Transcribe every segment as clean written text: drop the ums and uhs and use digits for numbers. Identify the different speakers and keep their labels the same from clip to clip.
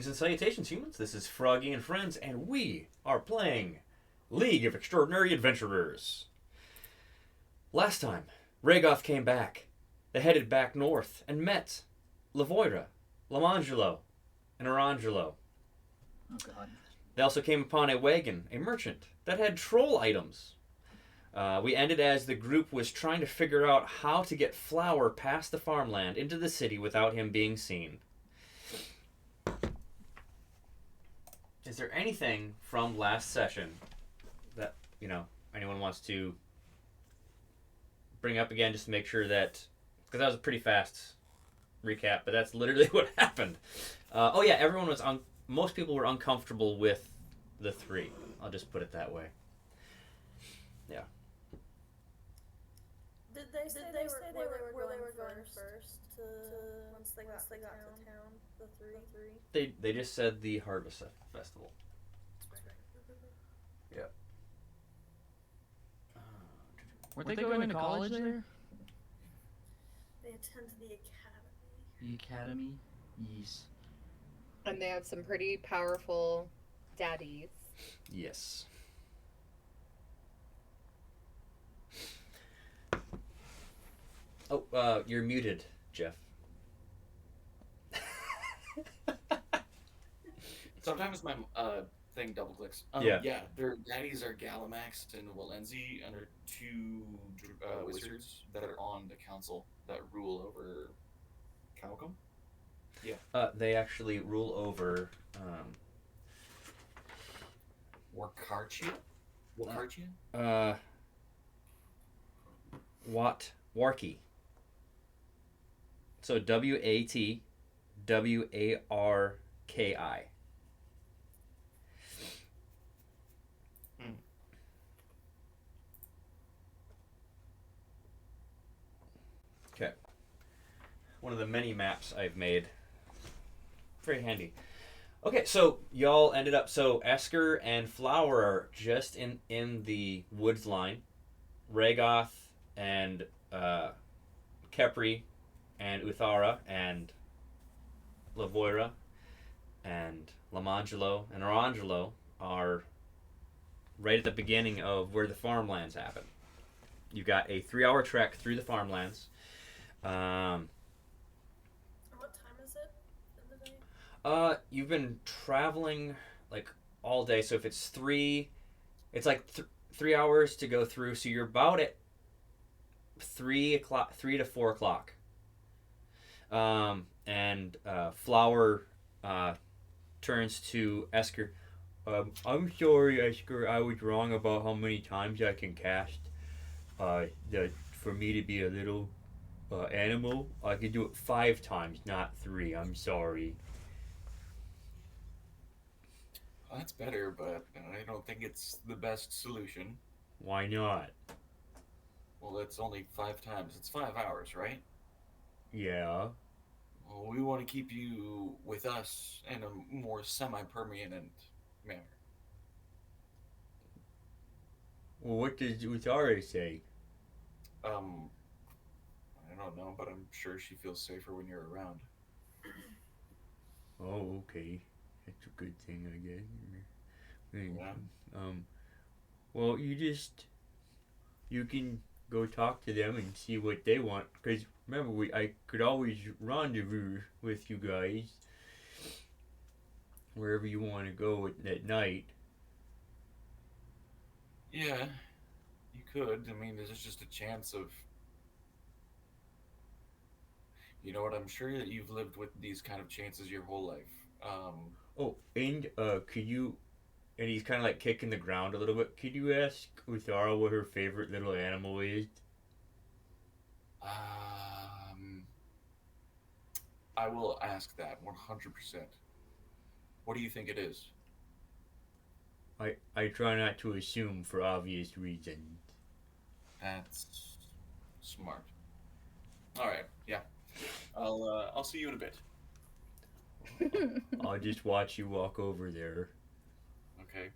Speaker 1: Greetings and salutations, humans. This is Froggy and Friends, and we are playing League of Extraordinary Adventurers. Last time, Rhaegoth came back. They headed back north and met Lavoira, Lamangelo, and Orangelo.
Speaker 2: Oh, God.
Speaker 1: They also came upon a wagon, a merchant, that had troll items. We ended as the group was trying to figure out how to get Flower past the farmland into the city without him being seen. Is there anything from last session that, anyone wants to bring up again just to make sure that... Because that was a pretty fast recap, but that's literally what happened. Everyone was... most people were uncomfortable with the 3. I'll just put it that way. Yeah.
Speaker 3: Did they say they were going first to once they got to town? The three.
Speaker 1: They just said the Harvest Festival. Yeah.
Speaker 2: Weren't they going to college there?
Speaker 3: They attend the academy.
Speaker 2: The academy? Yes.
Speaker 4: And they have some pretty powerful daddies.
Speaker 1: Yes. Oh, you're muted, Jeff.
Speaker 5: Sometimes my thing double clicks. Yeah, their daddies are Galamax and Walenzi, and are 2 wizards that are on the council that rule over Calcum. Yeah.
Speaker 1: They actually rule over
Speaker 5: Wakarchia?
Speaker 1: Warki. So WATWARKI. Okay. One of the many maps I've made. Very handy. Okay, so y'all ended up... So Esker and Flower are just in the woods line. Rhaegoth and Kepri and Uthara and Lavoira and Lamangelo and Orangelo are right at the beginning of where the farmlands happen. You've got a 3-hour trek through the farmlands.
Speaker 3: And what time is it in the day?
Speaker 1: You've been traveling like all day, so if it's 3, it's like 3 hours to go through, so you're about at 3 to 4 o'clock. And Flower turns to Esker. I'm sorry, Esker, I was wrong about how many times I can cast. That for me to be a little animal, I can do it 5 times, not 3. I'm sorry.
Speaker 5: Well, that's better, but I don't think it's the best solution.
Speaker 1: Why not?
Speaker 5: Well, it's only 5 times. It's 5 hours, right?
Speaker 1: Yeah.
Speaker 5: Well, we want to keep you with us in a more semi-permanent manner.
Speaker 1: Well, what does Uthara say?
Speaker 5: I don't know, but I'm sure she feels safer when you're around.
Speaker 1: Oh, okay. That's a good thing, I guess.
Speaker 5: Yeah.
Speaker 1: Well, you can go talk to them and see what they want. Because remember, I could always rendezvous with you guys wherever you want to go at night.
Speaker 5: Yeah, you could. I mean, there's just a chance of... You know what? I'm sure that you've lived with these kind of chances your whole life.
Speaker 1: Could you... And he's kind of like kicking the ground a little bit. Could you ask Uthara what her favorite little animal is?
Speaker 5: I will ask that 100%. What do you think it is?
Speaker 1: I try not to assume for obvious reasons.
Speaker 5: That's smart. All right, yeah. I'll see you in a bit.
Speaker 1: I'll just watch you walk over there.
Speaker 5: Okay.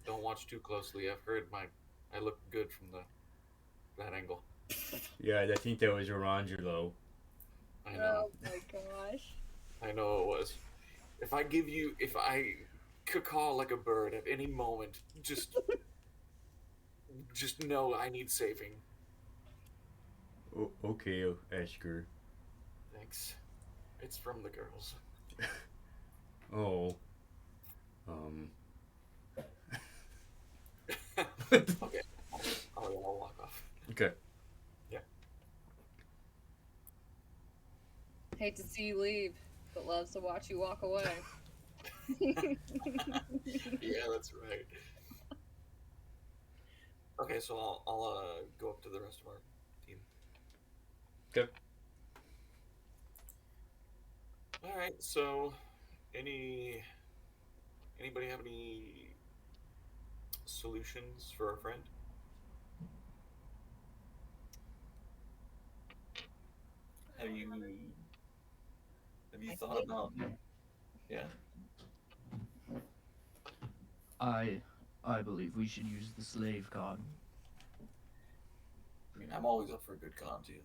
Speaker 5: Don't watch too closely. I've heard I look good from that angle.
Speaker 1: Yeah, I think that was Orangelo.
Speaker 5: I know.
Speaker 4: Oh my gosh.
Speaker 5: I know it was. If I could call like a bird at any moment, just know I need saving.
Speaker 1: Okay, Esker.
Speaker 5: Thanks. It's from the girls.
Speaker 1: Oh. Um.
Speaker 5: Okay. I'll walk off.
Speaker 1: Okay.
Speaker 5: Yeah.
Speaker 4: Hate to see you leave, but loves to watch you walk away.
Speaker 5: Yeah, that's right. Okay, so I'll go up to the rest of our team.
Speaker 1: Okay.
Speaker 5: All right. So, anybody have any solutions for our friend? Have you
Speaker 4: I
Speaker 5: thought
Speaker 4: think
Speaker 5: about? Yeah.
Speaker 2: I believe we should use the slave card.
Speaker 5: I mean, I'm always up for a good con too.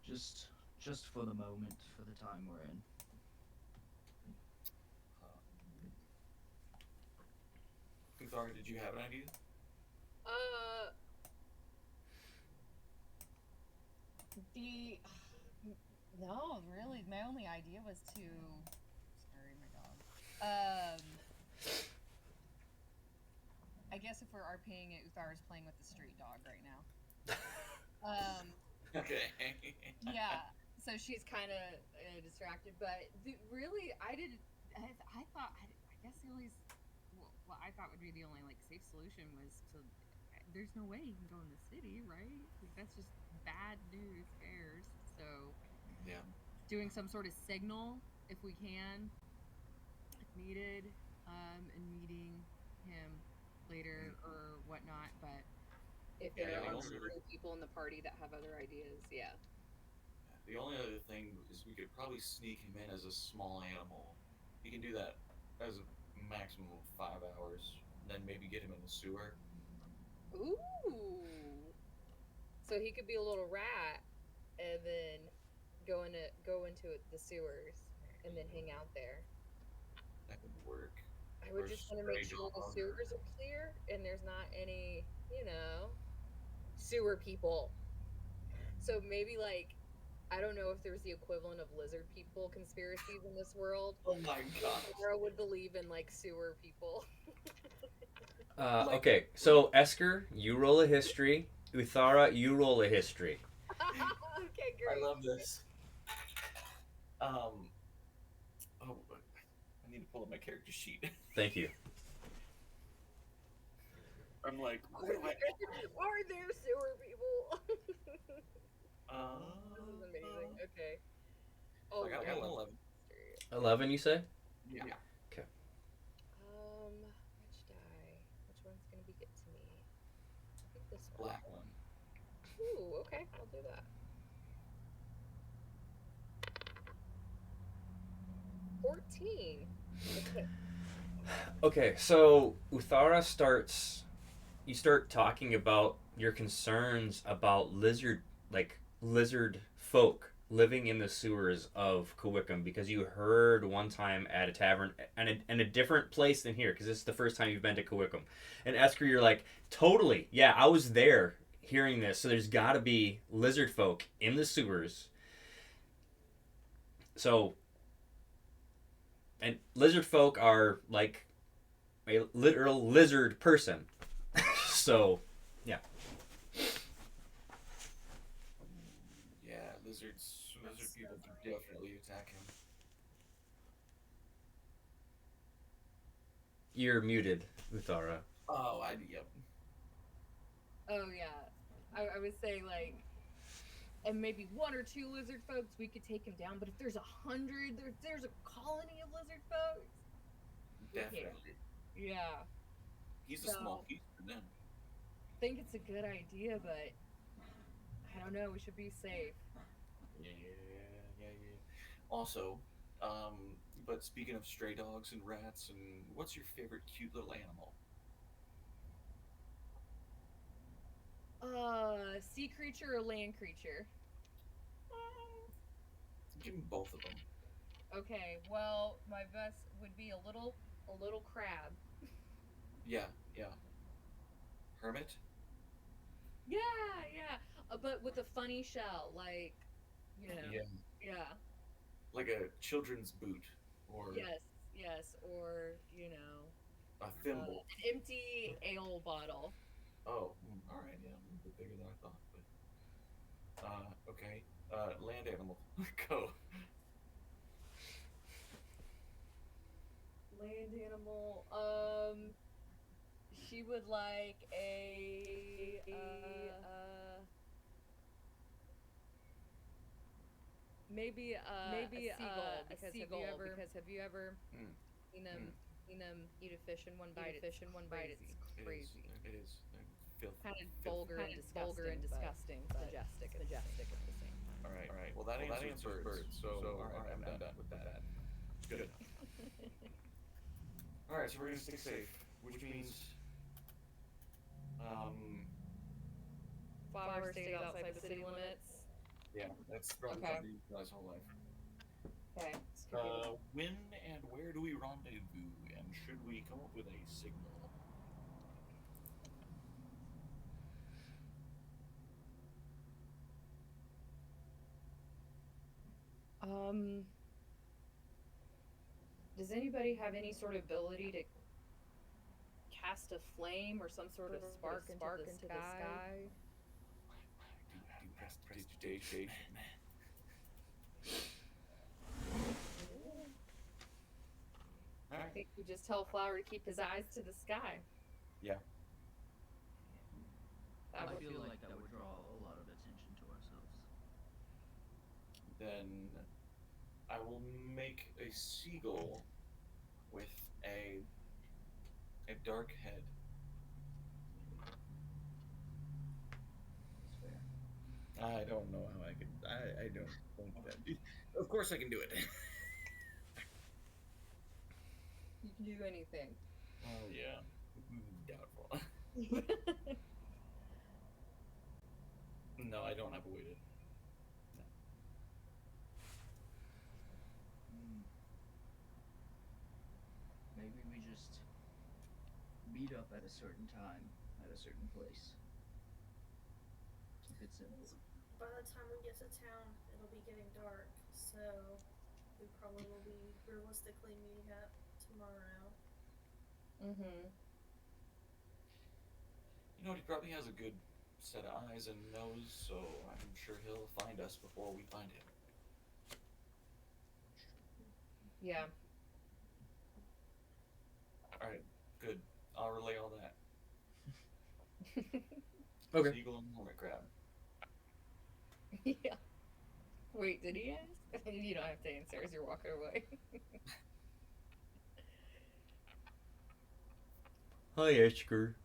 Speaker 2: Just for the moment, for the time we're in.
Speaker 5: Uthar, did you have an idea?
Speaker 4: Uh, the no, really, my only idea was to. Sorry, my dog. I guess if we're RPing it, Uthar is playing with the street dog right now.
Speaker 5: Okay.
Speaker 4: Yeah, so she's kind of distracted, but really, I didn't. I thought. I guess the only. What I thought would be the only like safe solution was to. There's no way he can go in the city, right? Like that's just bad news bears. So
Speaker 5: Yeah.
Speaker 4: doing some sort of signal if we can, if needed, and meeting him later or whatnot. But if
Speaker 5: Yeah,
Speaker 4: there
Speaker 5: the
Speaker 4: are
Speaker 5: only
Speaker 4: other people in the party that have other ideas, yeah.
Speaker 5: The only other thing is we could probably sneak him in as a small animal. He can do that as a maximum of 5 hours. Then maybe get him in the sewer.
Speaker 4: Ooh. So he could be a little rat, and then go into the sewers, and then hang out there.
Speaker 5: That could work.
Speaker 4: I would
Speaker 5: Or
Speaker 4: just want to make
Speaker 5: stray
Speaker 4: sure the
Speaker 5: dog.
Speaker 4: sewers are clear, and there's not any, sewer people. So maybe like I don't know if there's the equivalent of lizard people conspiracies in this world.
Speaker 5: Oh my god.
Speaker 4: Laura would believe in like sewer people.
Speaker 1: Okay, so Esker, you roll a history. Uthara, you roll a history.
Speaker 4: Okay, great.
Speaker 5: I love this. Oh, I need to pull up my character sheet.
Speaker 1: Thank you.
Speaker 5: I'm like,
Speaker 4: Are there sewer people? This is amazing. Okay. Oh,
Speaker 5: I got
Speaker 4: yeah.
Speaker 5: an 11.
Speaker 1: 11, you say?
Speaker 5: Yeah.
Speaker 1: Okay.
Speaker 4: Which die? Which one's gonna be good to me? I think this one.
Speaker 5: Black one.
Speaker 4: Ooh, okay, I'll do that. 14. Okay.
Speaker 1: Okay, so Uthara starts. You start talking about your concerns about lizard folk living in the sewers of Kawickham because you heard one time at a tavern and a different place than here because this is the first time you've been to Kawickham. And Esker, you're like, totally, yeah, I was there hearing this, so there's got to be lizard folk in the sewers. So, and lizard folk are like a literal lizard person. So, yeah.
Speaker 5: Yeah, lizard people can definitely attack him.
Speaker 1: You're muted, Uthara.
Speaker 5: Oh, yep.
Speaker 4: Oh yeah. I was saying like, and maybe one or two lizard folks we could take him down. But if there's 100, there's a colony of lizard folks.
Speaker 5: Definitely.
Speaker 4: Yeah.
Speaker 5: He's a small piece for them.
Speaker 4: I think it's a good idea, but I don't know. We should be safe.
Speaker 5: Yeah. Also, but speaking of stray dogs and rats, and what's your favorite cute little animal?
Speaker 4: Sea creature or land creature?
Speaker 5: Give him both of them.
Speaker 4: Okay, well, my best would be a little crab.
Speaker 5: Yeah, yeah. Hermit?
Speaker 4: Yeah, yeah. But with a funny shell, like, you know.
Speaker 5: Yeah.
Speaker 4: Yeah.
Speaker 5: Like a children's boot or
Speaker 4: Yes, yes, or, you know,
Speaker 5: a thimble.
Speaker 4: an empty ale bottle.
Speaker 5: Oh, all right, yeah, a little bit bigger than I thought, but okay. Land animal. Go.
Speaker 4: Land animal. She would like maybe a seagull because have you ever
Speaker 5: Mm,
Speaker 4: seen them
Speaker 5: mm.
Speaker 4: eat a fish in one bite? It's crazy.
Speaker 5: It is. It is. Filthy.
Speaker 4: Kind of
Speaker 5: Filthy.
Speaker 4: vulgar and disgusting, but majestic at the same time.
Speaker 5: All right. All right. Well, that answers birds. So all right, I'm done with that. Good enough. All right. So we're gonna stay safe, which means um
Speaker 4: Flower stays outside the city limits.
Speaker 5: yeah, that's probably
Speaker 4: Okay.
Speaker 5: my whole life.
Speaker 4: Okay.
Speaker 5: When and where do we rendezvous? And should we come up with a signal?
Speaker 4: Um, does anybody have any sort of ability to cast a flame or some sort of spark into the sky?
Speaker 5: Do prestidigitation. All
Speaker 4: I
Speaker 5: right.
Speaker 4: think we just tell Flower to keep his eyes to the sky.
Speaker 5: Yeah.
Speaker 2: I
Speaker 4: That would
Speaker 2: feel like that would draw a lot of attention to ourselves.
Speaker 5: Then I will make a seagull with a dark head.
Speaker 2: That's fair.
Speaker 5: I don't know how I could. I don't think that. Of course, I can do it.
Speaker 4: you can do anything.
Speaker 5: Oh yeah, doubtful. No, I don't have a way to. No.
Speaker 2: Maybe we just meet up at a certain time, at a certain place. Keep it simple.
Speaker 3: By the time we get to town, it'll be getting dark, so we probably will be realistically meeting up tomorrow.
Speaker 4: Mm-hmm.
Speaker 5: You know, he probably has a good set of eyes and nose, so I'm sure he'll find us before we find him.
Speaker 4: Yeah.
Speaker 5: All right, good. I'll relay all that.
Speaker 1: Okay.
Speaker 5: Seagull and hermit crab.
Speaker 4: Yeah. Wait, did he ask? You don't have to answer as you're walking away.
Speaker 1: Hi, Esker.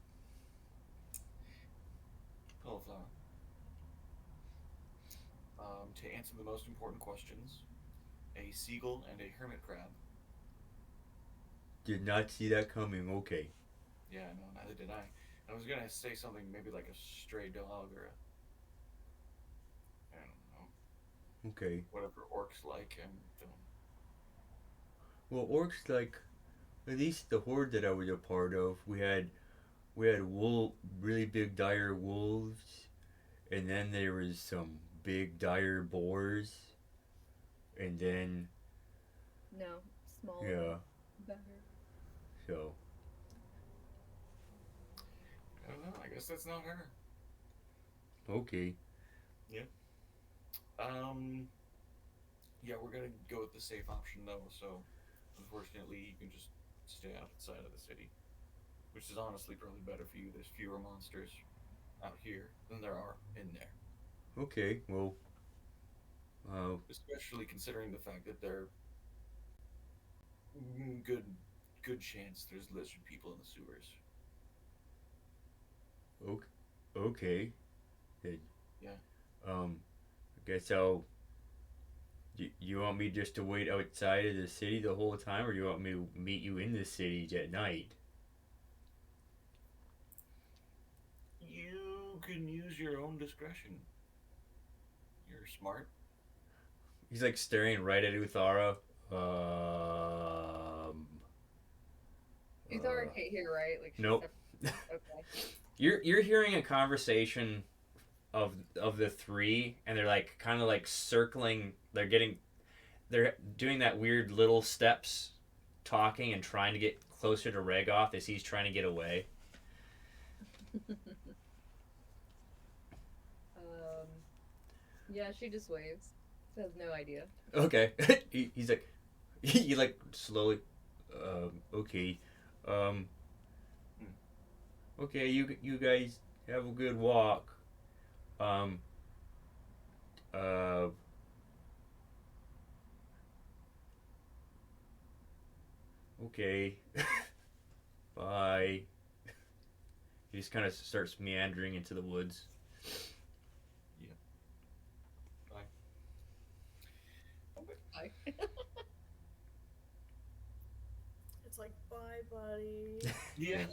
Speaker 5: Cauliflower. To answer the most important questions, a seagull and a hermit crab.
Speaker 1: Did not see that coming. Okay.
Speaker 5: Yeah, no, neither did I. I was gonna say something maybe like a stray dog or a, I don't know,
Speaker 1: Okay.
Speaker 5: whatever orcs like. And
Speaker 1: Well, orcs like at least the horde that I was a part of. We had really big dire wolves, and then there was some big dire boars, and then
Speaker 4: No, small.
Speaker 1: yeah.
Speaker 4: Better.
Speaker 1: So
Speaker 5: I don't know. I guess that's not her.
Speaker 1: okay.
Speaker 5: Yeah, we're gonna go with the safe option though. So, unfortunately, you can just stay outside of the city, which is honestly probably better for you. There's fewer monsters out here than there are in there.
Speaker 1: Okay. Well.
Speaker 5: Especially considering the fact that they're good chance there's lizard people in the sewers.
Speaker 1: Okay. Okay. Then,
Speaker 5: Yeah.
Speaker 1: I guess I'll. You want me just to wait outside of the city the whole time, or you want me to meet you in the city at night?
Speaker 5: You can use your own discretion. You're smart.
Speaker 1: He's like staring right at Uthara.
Speaker 4: You thought her Kate here, right? Like she's
Speaker 1: Nope.
Speaker 4: okay.
Speaker 1: You're hearing a conversation of the three, and they're like kind of like circling. They're doing that weird little steps, talking and trying to get closer to Regoth as he's trying to get away.
Speaker 4: Yeah, she just waves. She has no idea.
Speaker 1: Okay. He's like, he like slowly, okay, um, okay, you guys have a good walk. Um, uh, okay, bye. He just kind of starts meandering into the woods.
Speaker 4: Bye.
Speaker 3: It's like, bye, buddy.
Speaker 5: Yeah.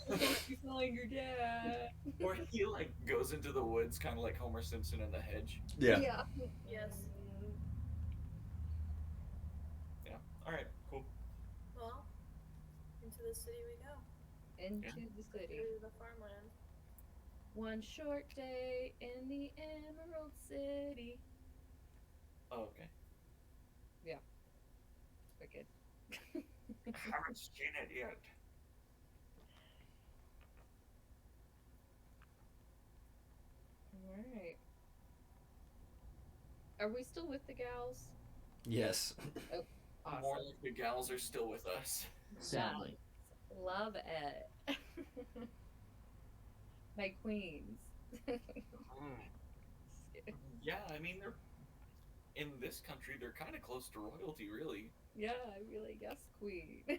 Speaker 4: You're calling your dad.
Speaker 5: Or he like goes into the woods, kind of like Homer Simpson in the hedge.
Speaker 1: Yeah.
Speaker 3: Yes.
Speaker 5: Yeah. All right. Cool.
Speaker 3: Well, into the city we go.
Speaker 4: Into the city.
Speaker 3: Through the farmland.
Speaker 4: One short day in the Emerald City.
Speaker 5: Oh, okay.
Speaker 4: Wicked.
Speaker 5: Haven't seen it yet.
Speaker 4: Alright. Are we still with the gals?
Speaker 1: Yes.
Speaker 4: Awesome.
Speaker 5: More like the gals are still with us.
Speaker 2: Sadly.
Speaker 4: Love it. My queens.
Speaker 5: Yeah, I mean they're in this country. They're kind of close to royalty, really.
Speaker 4: Yeah, I really guess queen.
Speaker 5: I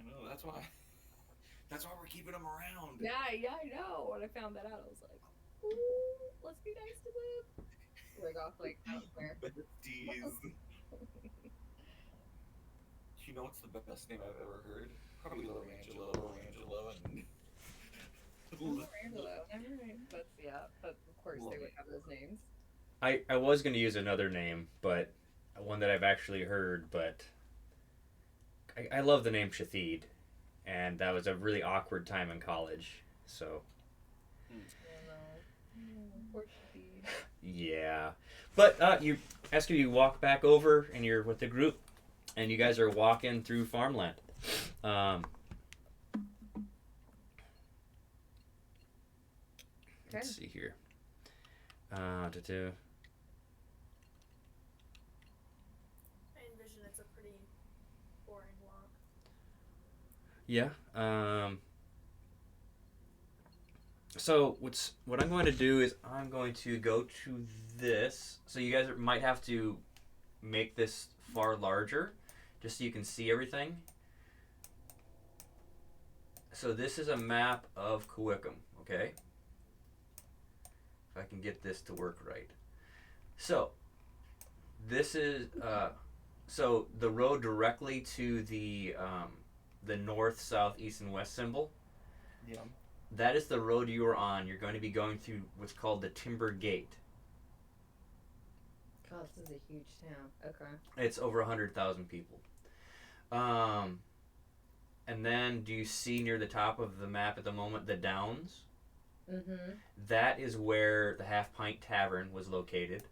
Speaker 5: know that's why. That's why we're keeping them around.
Speaker 4: Yeah, I know. When I found that out, I was like, "Ooh, let's be nice to them." Rig off like I don't care.
Speaker 5: Besties. You know what's the best name I've ever heard? Probably Angelo, and
Speaker 4: Angelo. Alright, that's but of course they would have those names.
Speaker 1: I was going to use another name, but one that I've actually heard, but I love the name Shathid, and that was a really awkward time in college, so.
Speaker 4: Unfortunately.
Speaker 1: Yeah. But you walk back over, and you're with the group, and you guys are walking through farmland. Let's see here.
Speaker 3: I envision it's a pretty boring walk.
Speaker 1: Yeah. So what I'm going to do is I'm going to go to this. So you guys might have to make this far larger, just so you can see everything. So this is a map of Cowickam, okay? If I can get this to work right. So this is so the road directly to the north, south, east, and west symbol.
Speaker 5: Yeah.
Speaker 1: That is the road you are on. You're going to be going through what's called the Timber Gate.
Speaker 4: God, this is a huge town. Okay.
Speaker 1: It's over 100,000 people. And then do you see near the top of the map at the moment the Downs?
Speaker 4: Mm-hmm.
Speaker 1: That is where the Half Pint Tavern was located.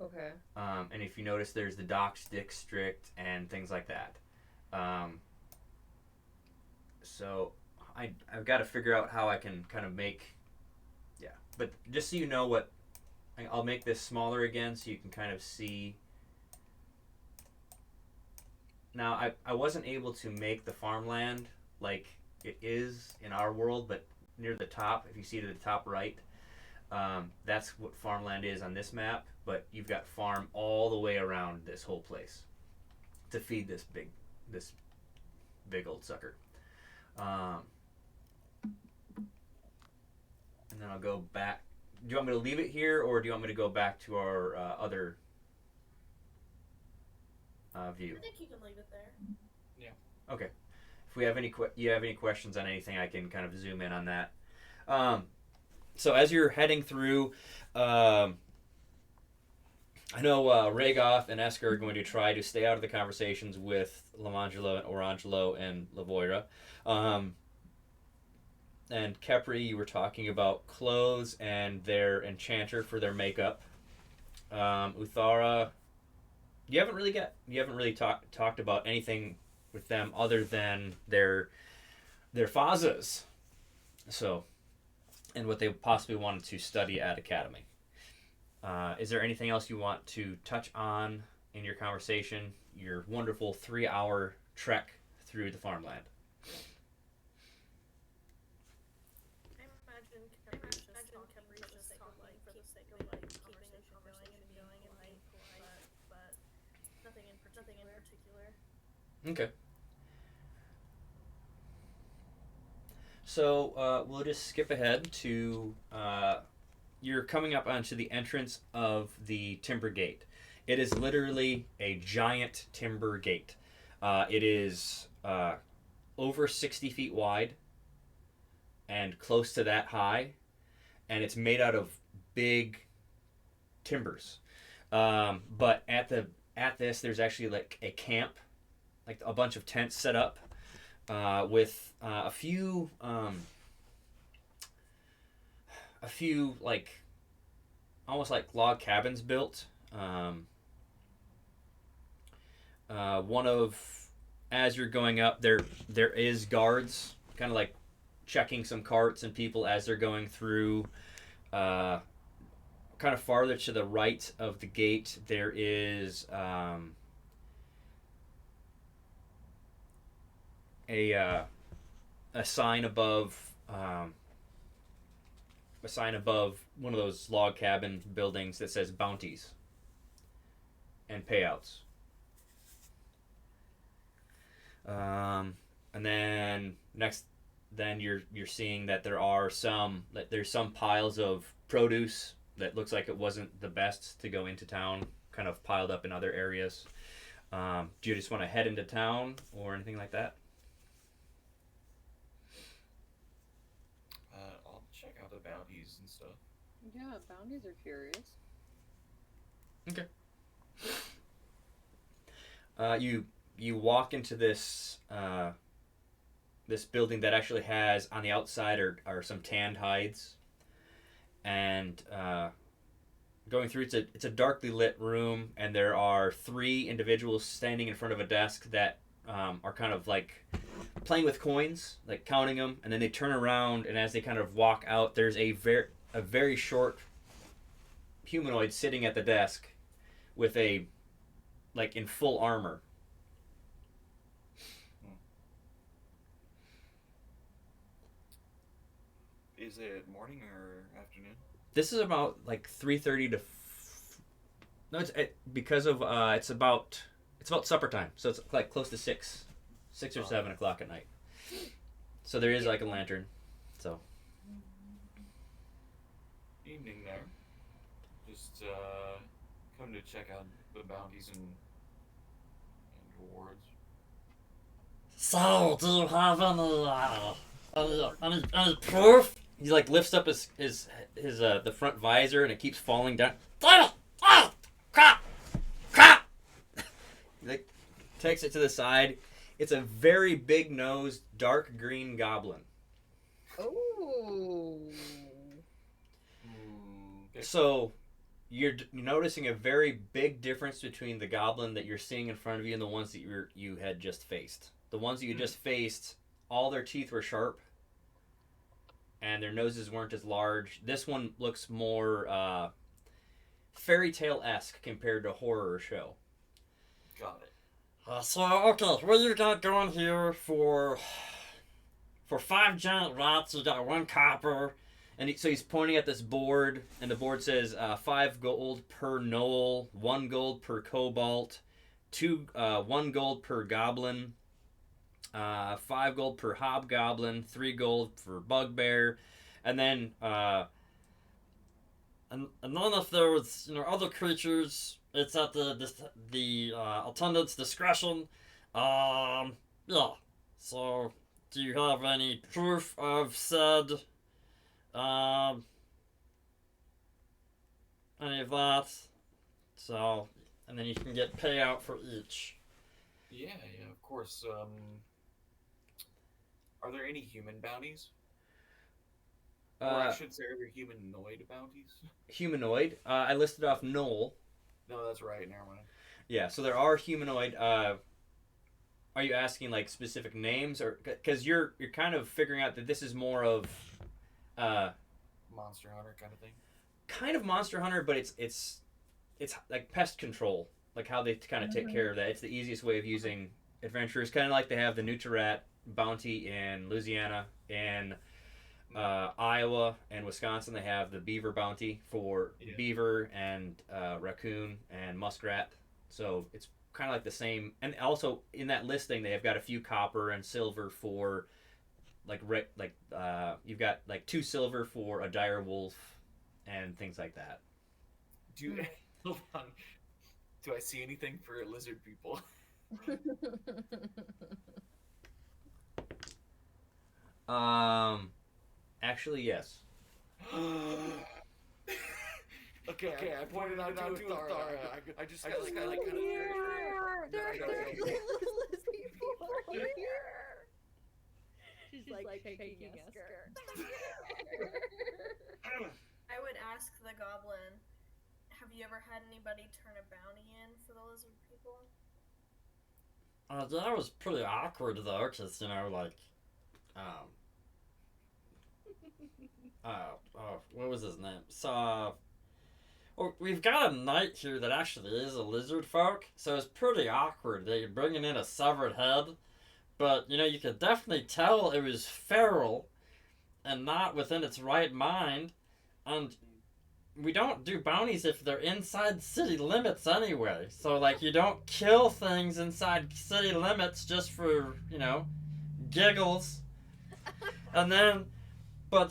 Speaker 4: Okay.
Speaker 1: And if you notice, there's the Docks District and things like that. So I've got to figure out how I can kind of make, yeah. But just so you know what, I'll make this smaller again so you can kind of see. Now, I wasn't able to make the farmland like it is in our world, but near the top, if you see to the top right, that's what farmland is on this map, but you've got farm all the way around this whole place to feed this big old sucker. And then I'll go back. Do you want me to leave it here, or do you want me to go back to our other view?
Speaker 3: I think you can leave it there.
Speaker 5: Yeah.
Speaker 1: Okay. If we have you have any questions on anything, I can kind of zoom in on that. So as you're heading through, I know Rhaegoth and Esker are going to try to stay out of the conversations with Lamangelo and Orangelo and Lavoira. And Kepri, you were talking about clothes and their enchanter for their makeup. Uthara, you haven't really talked about anything with them other than their fazas. So, and what they possibly wanted to study at Academy. Is there anything else you want to touch on in your conversation? Your wonderful 3-hour trek through the farmland.
Speaker 3: I imagine Capri's just talking for the sake of like keeping the conversation going and being polite, but nothing in particular.
Speaker 1: Okay. So we'll just skip ahead to you're coming up onto the entrance of the timber gate. It is literally a giant timber gate. It is over 60 feet wide and close to that high, and it's made out of big timbers. But at this, there's actually like a camp, like a bunch of tents set up with a few like almost like log cabins built. One of as you're going up, there is guards kind of like checking some carts and people as they're going through. Kind of farther to the right of the gate, there is a sign above one of those log cabin buildings that says bounties and payouts. And then you're seeing that there's some piles of produce that looks like it wasn't the best to go into town, kind of piled up in other areas. Do you just want to head into town or anything like that?
Speaker 5: I'll check out the bounties and stuff.
Speaker 4: Yeah, bounties are curious.
Speaker 1: Okay. You walk into this this building that actually has on the outside are some tanned hides, and going through it's a darkly lit room, and there are 3 individuals standing in front of a desk that are kind of like playing with coins, like counting them, and then they turn around, and as they kind of walk out, there's a very short humanoid sitting at the desk with a like in full armor.
Speaker 5: Is it morning or afternoon?
Speaker 1: This is about like 3:30 to. No, because of it's about supper time, so it's like close to 6 or 7 o'clock at night. So there is like a lantern. So.
Speaker 5: Evening there. Just come to check out the bounties and rewards.
Speaker 1: So, do you have any proof? He like lifts up his the front visor and it keeps falling down. Crap! He like takes it to the side. It's a very big nosed, dark green goblin.
Speaker 4: Oh.
Speaker 1: So you're noticing a very big difference between the goblin that you're seeing in front of you and the ones that you had just faced. The ones that you just faced, all their teeth were sharp, and their noses weren't as large. This one looks more fairy tale-esque compared to horror show.
Speaker 5: Got it.
Speaker 1: So, okay, what you got going here for 5 giant rats, you got 1 copper, and so he's pointing at this board, and the board says 5 gold per gnoll, 1 gold per cobalt, 1 gold per goblin, 5 gold per hobgoblin, 3 gold for bugbear, and then and then if there's other creatures, it's at the attendant's discretion. Yeah. So, do you have any proof of said any of that?
Speaker 6: So, and then you can get payout for each.
Speaker 5: Yeah, of course. Are there any human bounties? Or I should say, are there humanoid bounties?
Speaker 1: Humanoid. I listed off Knoll.
Speaker 5: No, that's right. Never mind.
Speaker 1: Yeah, so there are humanoid. Are you asking like specific names, or because you're kind of figuring out that this is more of,
Speaker 5: Monster Hunter kind of thing.
Speaker 1: kind of Monster Hunter, but it's like pest control, like how they kind of take care of that. It's the easiest way of using adventurers, kind of like they have the Nutrat bounty in Louisiana and Iowa and Wisconsin. They have the beaver bounty for beaver and raccoon and muskrat. So it's kind of like the same. And also in that listing, they have got a few copper and silver for you've got like 2 silver for a dire wolf and things like that.
Speaker 5: Hold on. Do I see anything for lizard people?
Speaker 1: Actually, yes.
Speaker 5: Okay, I pointed out to Thara. I just got like kind of.
Speaker 4: There are lizard people here. She's like shaking Esker.
Speaker 3: I would ask the goblin, have you ever had anybody turn a bounty in for the lizard people?
Speaker 6: That was pretty awkward though, because what was his name? So, well, we've got a knight here that actually is a lizard folk, so it's pretty awkward. They're bringing in a severed head, but you could definitely tell it was feral and not within its right mind, and we don't do bounties if they're inside city limits anyway. So, like, you don't kill things inside city limits just for, giggles. And then, but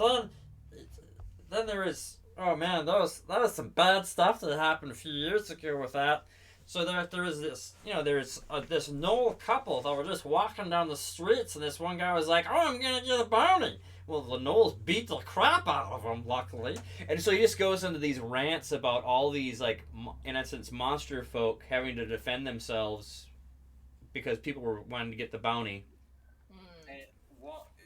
Speaker 6: then there is, oh man, that was some bad stuff that happened a few years ago with that. So there was this, there's this Knoll couple that were just walking down the streets, and this one guy was like, "Oh, I'm gonna get a bounty." Well, the Knolls beat the crap out of him, luckily.
Speaker 1: And so he just goes into these rants about all these, like, in essence, monster folk having to defend themselves because people were wanting to get the bounty.
Speaker 5: And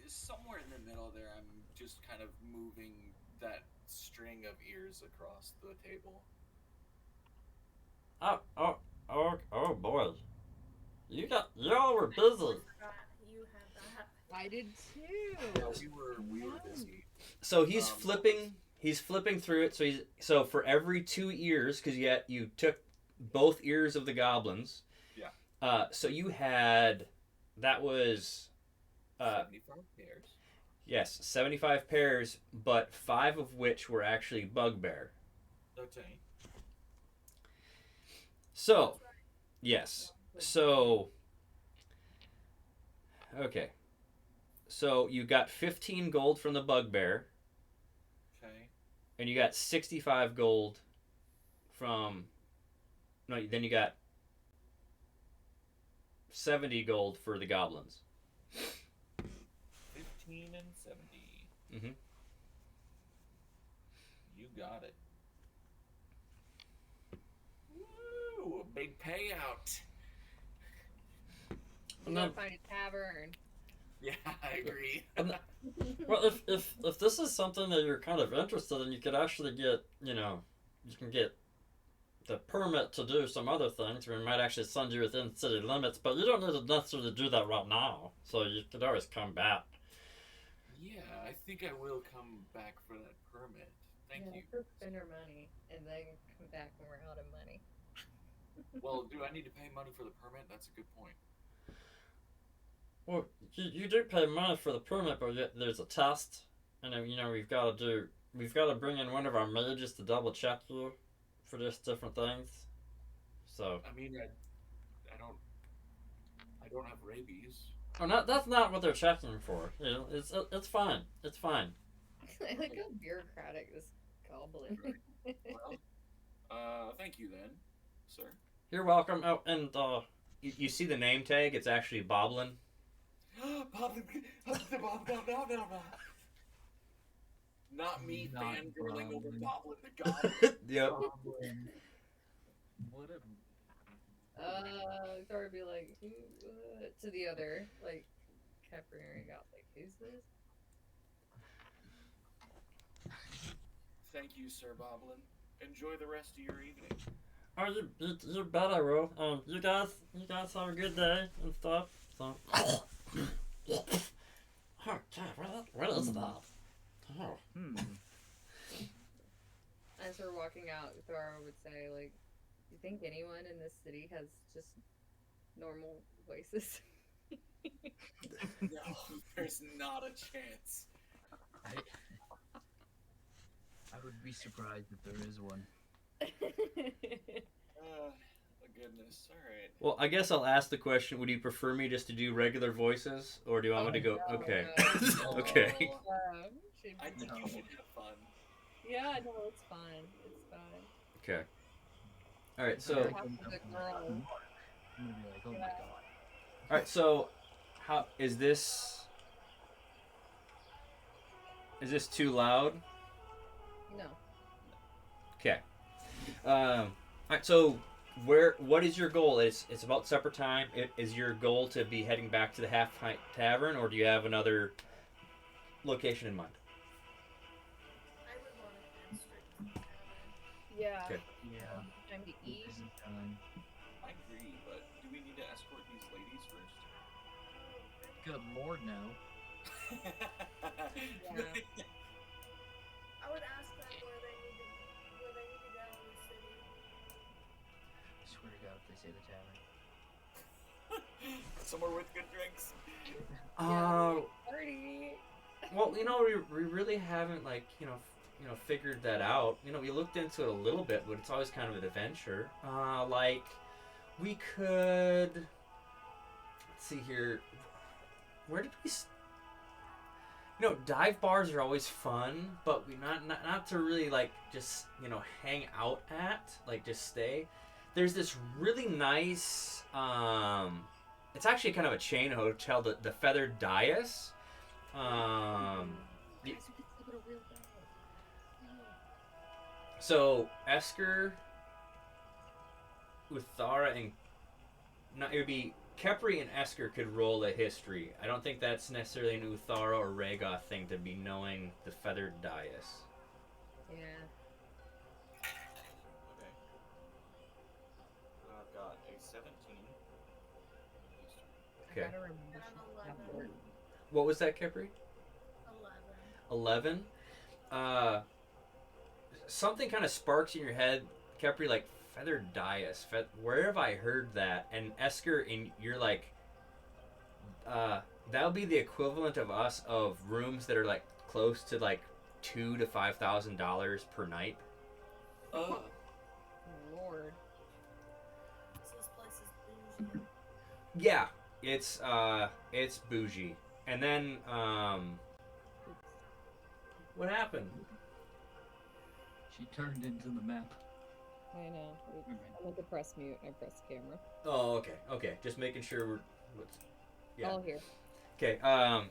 Speaker 5: somewhere in the middle there, I'm just kind of moving that string of ears across the table.
Speaker 6: Oh boy. Y'all were busy.
Speaker 3: You had that.
Speaker 4: I did too.
Speaker 5: Yeah, we were busy.
Speaker 1: So he's flipping through it. So for every 2 ears, because you took both ears of the goblins.
Speaker 5: Yeah.
Speaker 1: So you had, that was
Speaker 5: 75 pairs.
Speaker 1: Yes, 75 pairs, but 5 of which were actually bugbear.
Speaker 5: Okay.
Speaker 1: So, yes. So, okay. So you got 15 gold from the bugbear.
Speaker 5: Okay.
Speaker 1: And you got 65 gold from... No, then you got 70 gold for the goblins.
Speaker 5: 15 and 70.
Speaker 1: Mm-hmm.
Speaker 5: You got it. Woo! A big payout.
Speaker 4: We gotta find a tavern.
Speaker 5: Yeah, I agree.
Speaker 6: Well, if this is something that you're kind of interested in, you could actually get, you can get the permit to do some other things. We might actually send you within city limits, but you don't need to necessarily do that right now. So you could always come back.
Speaker 5: Yeah, I think I will come back for that permit. Thank you.
Speaker 4: First spend our money and then come back when we're out of money.
Speaker 5: Well, do I need to pay money for the permit? That's a good point.
Speaker 6: Well, you do pay money for the permit, but there's a test, and then, we've got to bring in one of our mages to double check you for just different things. So.
Speaker 5: I mean, I don't have rabies.
Speaker 6: Oh, no, that's not what they're checking for. It's fine. It's fine.
Speaker 4: I like how bureaucratic this goblin.
Speaker 5: Right. Well, thank you then, sir.
Speaker 1: You're welcome. Oh, and you see the name tag? It's actually Boblin.
Speaker 5: Boblin, no. Not me fangirling over Boblin the god.
Speaker 1: Yep.
Speaker 4: Thor would be like, who, to the other, like, Capri and Regoth, like, who's this?
Speaker 5: Thank you, Sir Boblin. Enjoy the rest of your evening.
Speaker 6: Oh, you better, bro. You guys have a good day and stuff. So. Oh God, what is that? Oh.
Speaker 4: As we're walking out, Thor would say, like, you think anyone in this city has just normal voices?
Speaker 5: No, there's not a chance.
Speaker 2: I would be surprised if there is one.
Speaker 5: Goodness. All right.
Speaker 1: Well, I guess I'll ask the question: would you prefer me just to do regular voices, or do you want me to go?
Speaker 4: No,
Speaker 1: Okay.
Speaker 4: no.
Speaker 1: Okay.
Speaker 5: I think you should have fun.
Speaker 4: Yeah, no, it's fun. It's fun.
Speaker 1: Okay. All right. So.
Speaker 4: Half of the girls.
Speaker 2: I'm gonna be like, oh my god.
Speaker 1: All right. So, how is this? Is this too loud?
Speaker 4: No.
Speaker 1: Okay. All right. So, what is your goal? It's about supper time. Is your goal to be heading back to the Half Pint Tavern, or do you have another location in mind?
Speaker 3: I would want to head straight to the tavern.
Speaker 4: Yeah.
Speaker 1: Okay.
Speaker 2: Yeah.
Speaker 4: Time to eat.
Speaker 2: This is time.
Speaker 5: I agree, but do we need to escort these ladies first?
Speaker 2: Good lord, no.
Speaker 3: I would ask them where they need to go in the city.
Speaker 2: I swear to god if they say the tavern.
Speaker 5: Somewhere with good drinks.
Speaker 4: Party.
Speaker 1: Well, we really haven't figured that out. We looked into it a little bit, but it's always kind of an adventure. We could. Let's see here. Where did we? Dive bars are always fun, but we not to really just hang out at, just stay. There's this really nice. It's actually kind of a chain hotel, the Feathered Dais. So Esker, Uthara, and it would be Kepri and Esker could roll a history. I don't think that's necessarily an Uthara or Rhaegoth thing to be knowing the Feathered Dais.
Speaker 4: Yeah.
Speaker 5: Okay. I've got a 17.
Speaker 1: Okay.
Speaker 4: I gotta remember
Speaker 3: And I'm
Speaker 4: that
Speaker 3: 11.
Speaker 4: word.
Speaker 1: What was that, Kepri?
Speaker 3: 11.
Speaker 1: 11. Something kind of sparks in your head, Kepri, like Feathered Dais. Where have I heard that? And Esker, you're like, that'll be the equivalent of us of rooms that are close to $2,000 to $5,000 per night.
Speaker 5: Oh.
Speaker 4: Lord.
Speaker 3: So this place is bougie.
Speaker 1: Yeah, it's bougie. And then what happened?
Speaker 2: She turned into the map.
Speaker 4: I know. I went to press mute and I pressed camera.
Speaker 1: Oh, okay. Just making sure yeah.
Speaker 4: All here.
Speaker 1: Okay. Are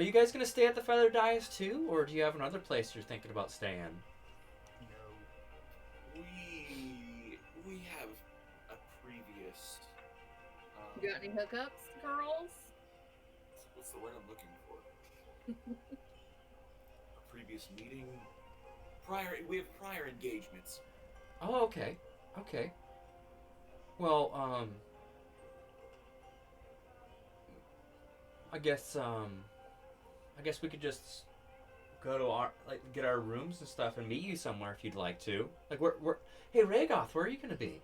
Speaker 1: you guys gonna stay at the Feather Dais too, or do you have another place you're thinking about staying?
Speaker 2: No.
Speaker 5: We have a previous.
Speaker 4: You got any hookups, girls?
Speaker 5: What's the word I'm looking for? A previous meeting. We have prior engagements.
Speaker 1: Oh, okay. Well, I guess we could just go to our get our rooms and stuff and meet you somewhere if you'd like to. Hey, Rhaegoth, where are you gonna be?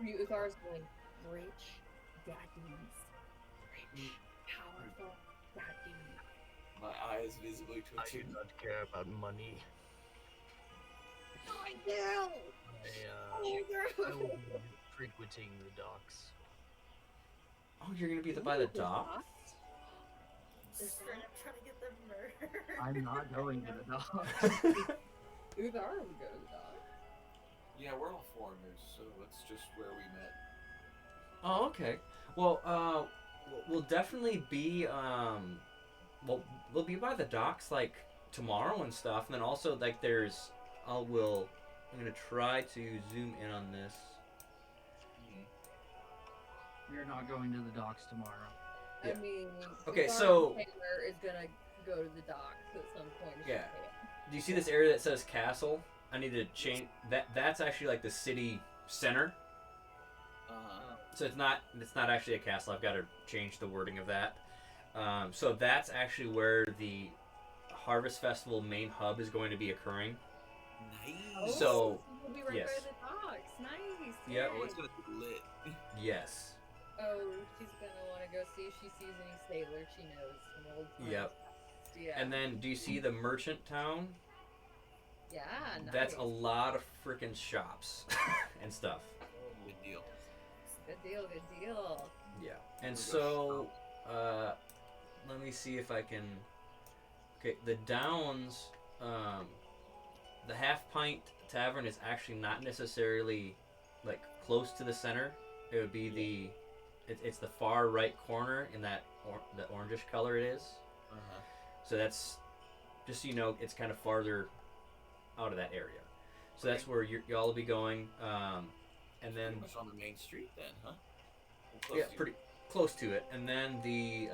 Speaker 4: Uthar's going, rich daddies. Rich, powerful daddies.
Speaker 5: My eyes visibly
Speaker 2: I do
Speaker 5: twitching.
Speaker 2: not care about money.
Speaker 4: I do!
Speaker 2: I will be frequenting the docks.
Speaker 1: Oh, you're gonna be by the dock?
Speaker 3: Straight up trying to get them murdered.
Speaker 2: I'm not going to the docks.
Speaker 4: Uthar would go to the dog.
Speaker 5: Yeah, we're all foreigners, so that's just where we met.
Speaker 1: Oh, okay. Well, we'll definitely be we'll be by the docks like tomorrow and stuff, and then also like there's I'm gonna try to zoom in on this.
Speaker 2: We're not going to the docks tomorrow.
Speaker 1: Yeah.
Speaker 4: I mean,
Speaker 1: Okay,
Speaker 4: Garth
Speaker 1: so-
Speaker 4: Taylor is gonna go to the docks at some point. if she
Speaker 1: Yeah.
Speaker 4: can.
Speaker 1: Do you see this area that says castle? I need to change that. That's actually like the city center. So it's not actually a castle. I've got to change the wording of that. So that's actually where the Harvest Festival main hub is going to be occurring.
Speaker 5: Nice.
Speaker 1: So,
Speaker 4: we'll be right
Speaker 1: yes.
Speaker 4: by the docks. Nice.
Speaker 1: Yep.
Speaker 5: Oh,
Speaker 4: yay.
Speaker 5: it's gonna be lit.
Speaker 1: Yes.
Speaker 4: Oh, she's gonna want to go see if she sees any sailors she knows from old times.
Speaker 1: Yep.
Speaker 4: Yeah.
Speaker 1: And then, do you see the merchant town?
Speaker 4: Yeah. Nice.
Speaker 1: That's a lot of freaking shops and stuff.
Speaker 5: Good deal.
Speaker 4: Good deal. Good deal.
Speaker 1: Yeah. And so, let me see if I can. Okay, the Downs, the Half Pint Tavern is actually not necessarily like close to the center. It would be it's the far right corner in that the orangish color it is. So that's just so you know, it's kind of farther out of that area. So that's where y'all will be going. And then
Speaker 5: Pretty much on the main street then, huh? Close
Speaker 1: yeah,
Speaker 5: to it.
Speaker 1: pretty close to it. And then the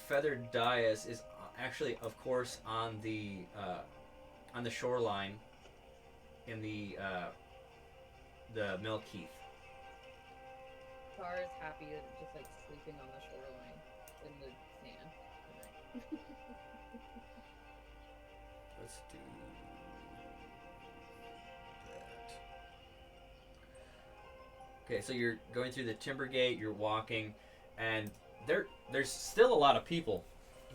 Speaker 1: feathered dais is actually, of course, on the shoreline in the Melkeith.
Speaker 4: Tara's happy just like sleeping on the shoreline in the sand.
Speaker 1: Let's do that. Okay, so you're going through the timber gate, you're walking, and there's still a lot of people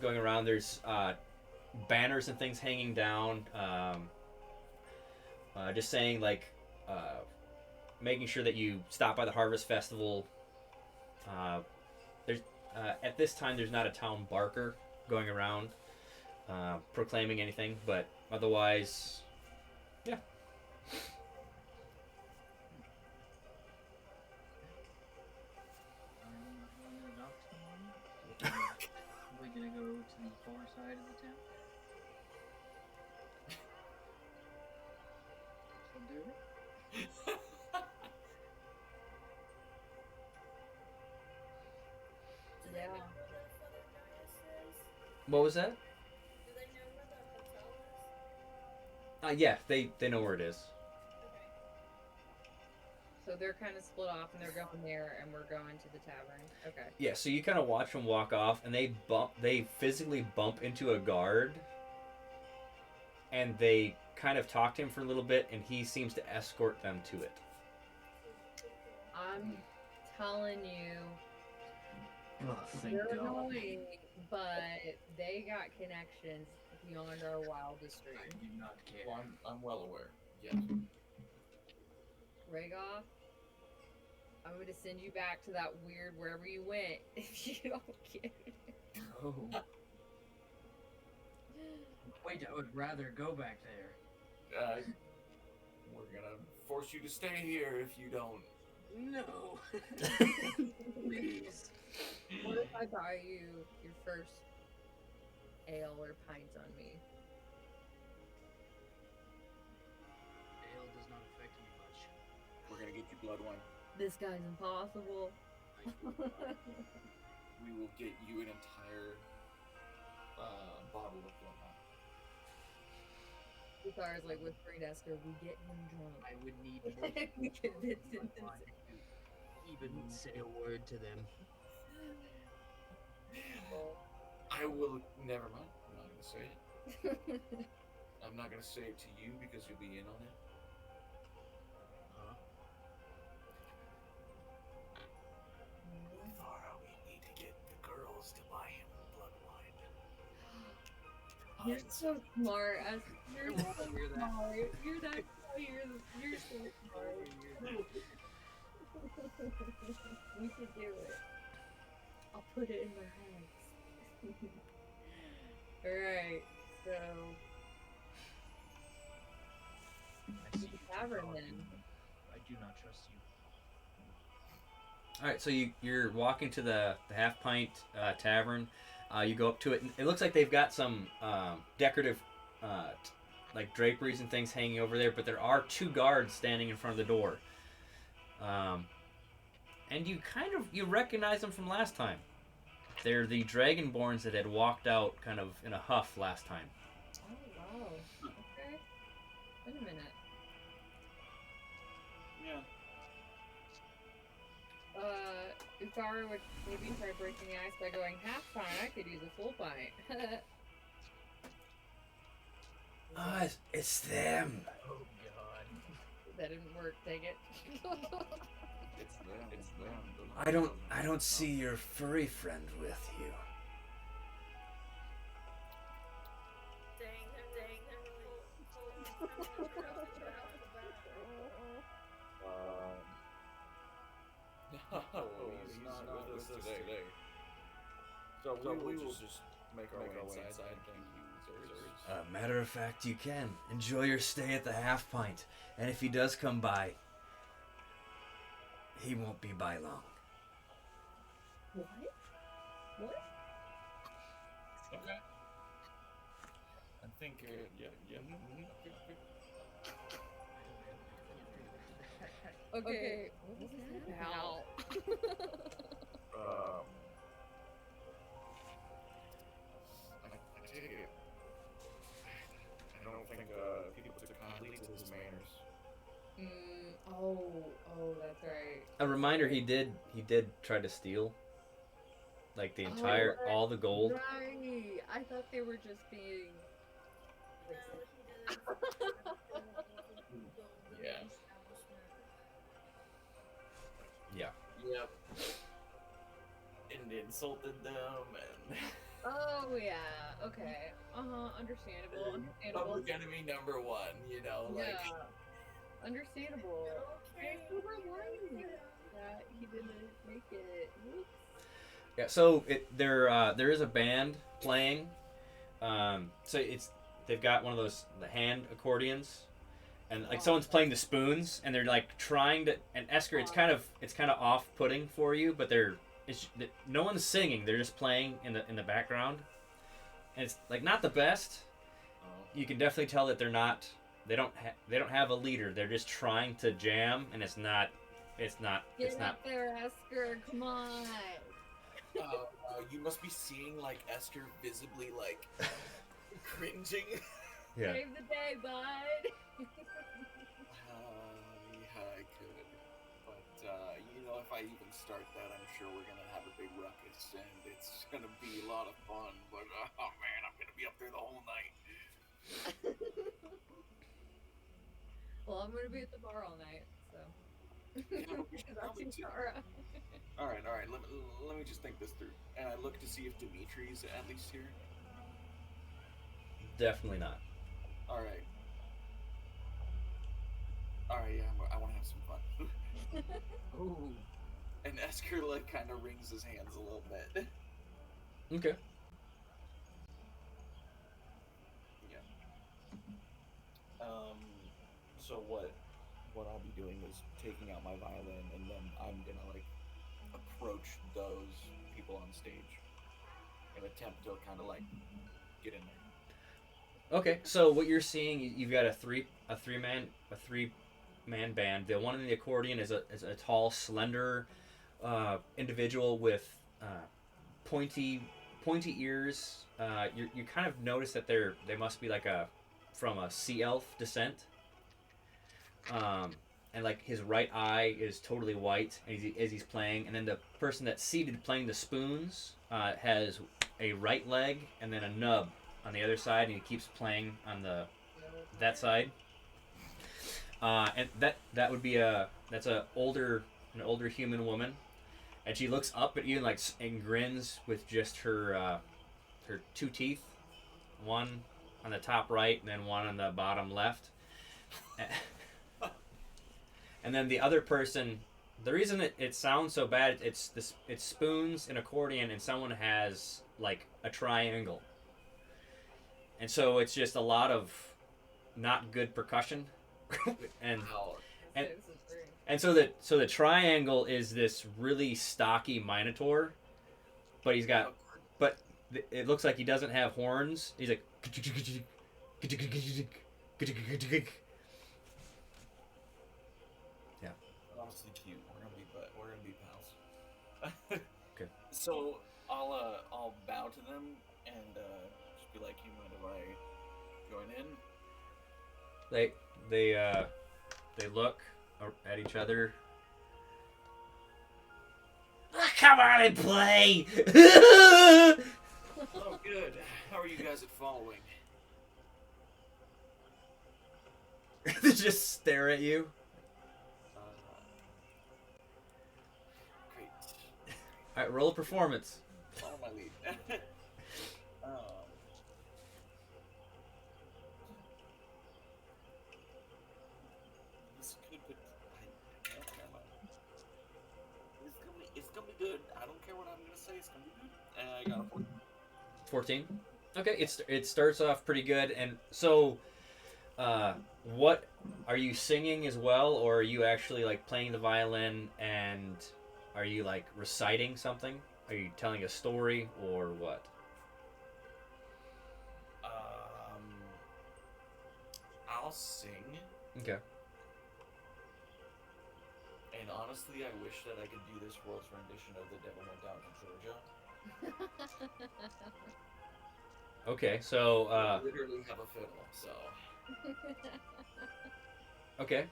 Speaker 1: going around. There's banners and things hanging down, just saying like making sure that you stop by the Harvest Festival. There's at this time there's not a town barker going around proclaiming anything, but otherwise, yeah.
Speaker 2: Going to the docks tomorrow? Are we gonna go to the far side of the town? So do it.
Speaker 3: Do they
Speaker 4: Yeah.
Speaker 3: know where the Feather Dais is?
Speaker 1: What was that?
Speaker 3: Do they know where the hotel is?
Speaker 1: Yeah, they know where it is.
Speaker 3: Okay.
Speaker 4: So they're kind of split off, and they're going there, and we're going to the tavern. Okay.
Speaker 1: Yeah, so you kind of watch them walk off, and they physically bump into a guard, and they kind of talk to him for a little bit, and he seems to escort them to it.
Speaker 4: I'm telling you,
Speaker 2: Oh, thank
Speaker 4: they're
Speaker 2: God.
Speaker 4: annoying, but they got connections beyond our wildest
Speaker 2: I
Speaker 4: dreams.
Speaker 2: do not care.
Speaker 5: Well, I'm well aware. Yeah.
Speaker 4: Rhaegoth, I'm going to send you back to that weird wherever you went if you don't get it.
Speaker 2: Oh. Wait, I would rather go back there.
Speaker 5: We're gonna force you to stay here if you don't.
Speaker 2: No. Please.
Speaker 4: What if I buy you your first ale or pint on me?
Speaker 2: Ale does not affect me much.
Speaker 5: We're gonna get you blood wine.
Speaker 4: This guy's impossible.
Speaker 5: We will get you an entire bottle of blood wine.
Speaker 4: Uthar's like whispering to Esther, we get him drunk.
Speaker 2: I would need more
Speaker 4: We convince him to
Speaker 2: blood wine to even say a word to them.
Speaker 5: I will. Never mind. I'm not gonna say it. I'm not gonna say it to you because you'll be in on it.
Speaker 2: Huh?
Speaker 5: Thara, we need to get the girls to buy him blood wine.
Speaker 4: You're so smart, Esther. You're
Speaker 2: I
Speaker 4: so
Speaker 2: wanna hear that.
Speaker 4: smart. You're that. You're so smart. We should do it. I'll put it in their heads. Alright, so
Speaker 2: I see you
Speaker 4: tavern
Speaker 2: talking,
Speaker 4: then.
Speaker 2: but I do not trust you.
Speaker 1: All right, so you're walking to the Half Pint Tavern. You go up to it, and it looks like they've got some decorative, like draperies and things hanging over there. But there are 2 guards standing in front of the door, and you recognize them from last time. They're the Dragonborns that had walked out kind of in a huff last time.
Speaker 4: Oh wow. Okay. Wait a minute.
Speaker 5: Yeah.
Speaker 4: Ufara would maybe try breaking the ice by going half pint. I could use a full pint.
Speaker 1: Ah, it's them.
Speaker 2: Oh god.
Speaker 4: That didn't work. Take it.
Speaker 5: It's them.
Speaker 1: I don't see your furry friend with you.
Speaker 5: No, he's not with us today. So we will just make our way inside. Thank you, sirs.
Speaker 1: Matter of fact, you can. Enjoy your stay at the Half Pint. And if he does come by, he won't be by long.
Speaker 4: What? What?
Speaker 5: Okay. I think, yeah.
Speaker 4: Okay. What was that about?
Speaker 5: I take it. I don't think people took kindly to his manners.
Speaker 4: Oh, that's right.
Speaker 1: A reminder: he did try to steal, like the entire
Speaker 4: right.
Speaker 1: all the gold.
Speaker 4: Right. I thought they were just being.
Speaker 5: Yeah.
Speaker 1: Yeah.
Speaker 5: Yep. And insulted them and
Speaker 4: Oh yeah. Okay. Understandable.
Speaker 5: public enemy number 1, like.
Speaker 4: Yeah. Understandable.
Speaker 3: Okay.
Speaker 4: We were worried that he didn't make it. Whoops.
Speaker 1: Yeah. So there is a band playing. So they've got one of those the hand accordions. And like someone's playing the spoons, and they're like trying to. And Esker, it's kind of off-putting for you, but no one's singing. They're just playing in the background, and it's like not the best. You can definitely tell that they're not. They don't have a leader. They're just trying to jam, and it's not.
Speaker 4: Get up there, Esker. Come on.
Speaker 5: You must be seeing like Esker visibly like cringing.
Speaker 1: Yeah.
Speaker 4: Save the day, bud.
Speaker 5: Yeah, I could. But, if I even start that, I'm sure we're going to have a big ruckus, and it's going to be a lot of fun, but, oh man, I'm going to be up there the whole night.
Speaker 4: Well, I'm gonna be at the bar all night, so.
Speaker 5: Yeah, we should probably do-
Speaker 4: Tara.
Speaker 5: Alright, let me just think this through. And I look to see if Dimitri's at least here.
Speaker 1: Definitely not.
Speaker 5: Alright, yeah, I want to have some fun.
Speaker 2: Ooh.
Speaker 5: And Esker, like, kind of wrings his hands a little bit.
Speaker 1: Okay.
Speaker 5: Yeah. So what I'll be doing is taking out my violin, and then I'm gonna like approach those people on stage and attempt to kind of like get in there.
Speaker 1: Okay, so what you're seeing, you've got a three man band. The one in the accordion is a tall, slender individual with pointy ears. You kind of notice that they must be like from a sea elf descent. And like his right eye is totally white as he's playing, and then the person that's seated playing the spoons has a right leg and then a nub on the other side, and he keeps playing on that side. And that would be that's an older human woman, and she looks up at you and grins with just her 2 teeth, one on the top right and then one on the bottom left. And then the other person, the reason it sounds so bad, it's spoons, an accordion, and someone has like a triangle. And so it's just a lot of not good percussion. and And so the triangle is this really stocky minotaur, but it looks like he doesn't have horns. He's like yeah.
Speaker 5: Honestly cute. We're gonna be pals.
Speaker 1: Okay.
Speaker 5: So I'll bow to them and just be like, you mind if I join in?
Speaker 1: They look at each other. Come on and play.
Speaker 5: Oh, good. How are you guys at following?
Speaker 1: They just stare at you.
Speaker 5: Great.
Speaker 1: All right, roll a performance.
Speaker 5: Follow my lead. This could be. Never mind. It's gonna be good. I don't care what I'm gonna say. It's gonna be good. And I got a 14.
Speaker 1: 14. Okay, it starts off pretty good, and so, what are you singing as well, or are you actually like playing the violin, and are you like reciting something? Are you telling a story or what?
Speaker 5: I'll sing.
Speaker 1: Okay.
Speaker 5: And honestly, I wish that I could do this world's rendition of The Devil Went Down to Georgia.
Speaker 1: Okay, so
Speaker 5: I literally have a fiddle, so.
Speaker 1: okay.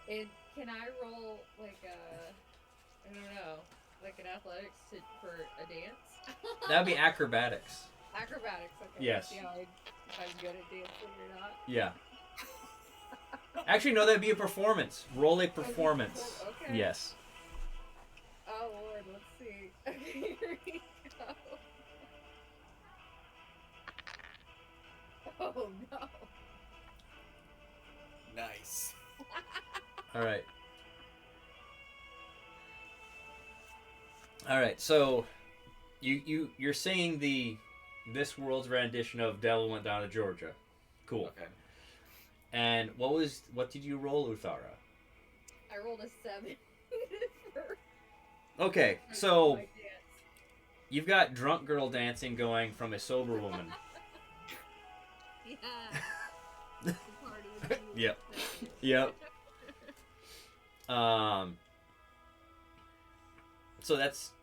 Speaker 4: And can I roll like I don't know, like an athletics for a dance?
Speaker 1: That'd be acrobatics.
Speaker 4: Acrobatics. Okay.
Speaker 1: Yes.
Speaker 4: See how if I'm good at dancing or not.
Speaker 1: Yeah. Actually, no, that'd be a performance. Roll a performance.
Speaker 4: Okay.
Speaker 1: Yes.
Speaker 4: Oh Lord, let's see. Okay, here we go. Oh no.
Speaker 5: Nice.
Speaker 1: All right. All right. So, you're singing this world's rendition of "Devil Went Down to Georgia." Cool.
Speaker 5: Okay.
Speaker 1: And what did you roll, Uthara?
Speaker 4: I rolled a 7.
Speaker 1: Okay,
Speaker 4: for
Speaker 1: so
Speaker 4: my dance.
Speaker 1: you've got drunk girl dancing going from a sober woman.
Speaker 4: Yeah. The party would be
Speaker 1: Yep.
Speaker 4: exciting.
Speaker 1: Yep.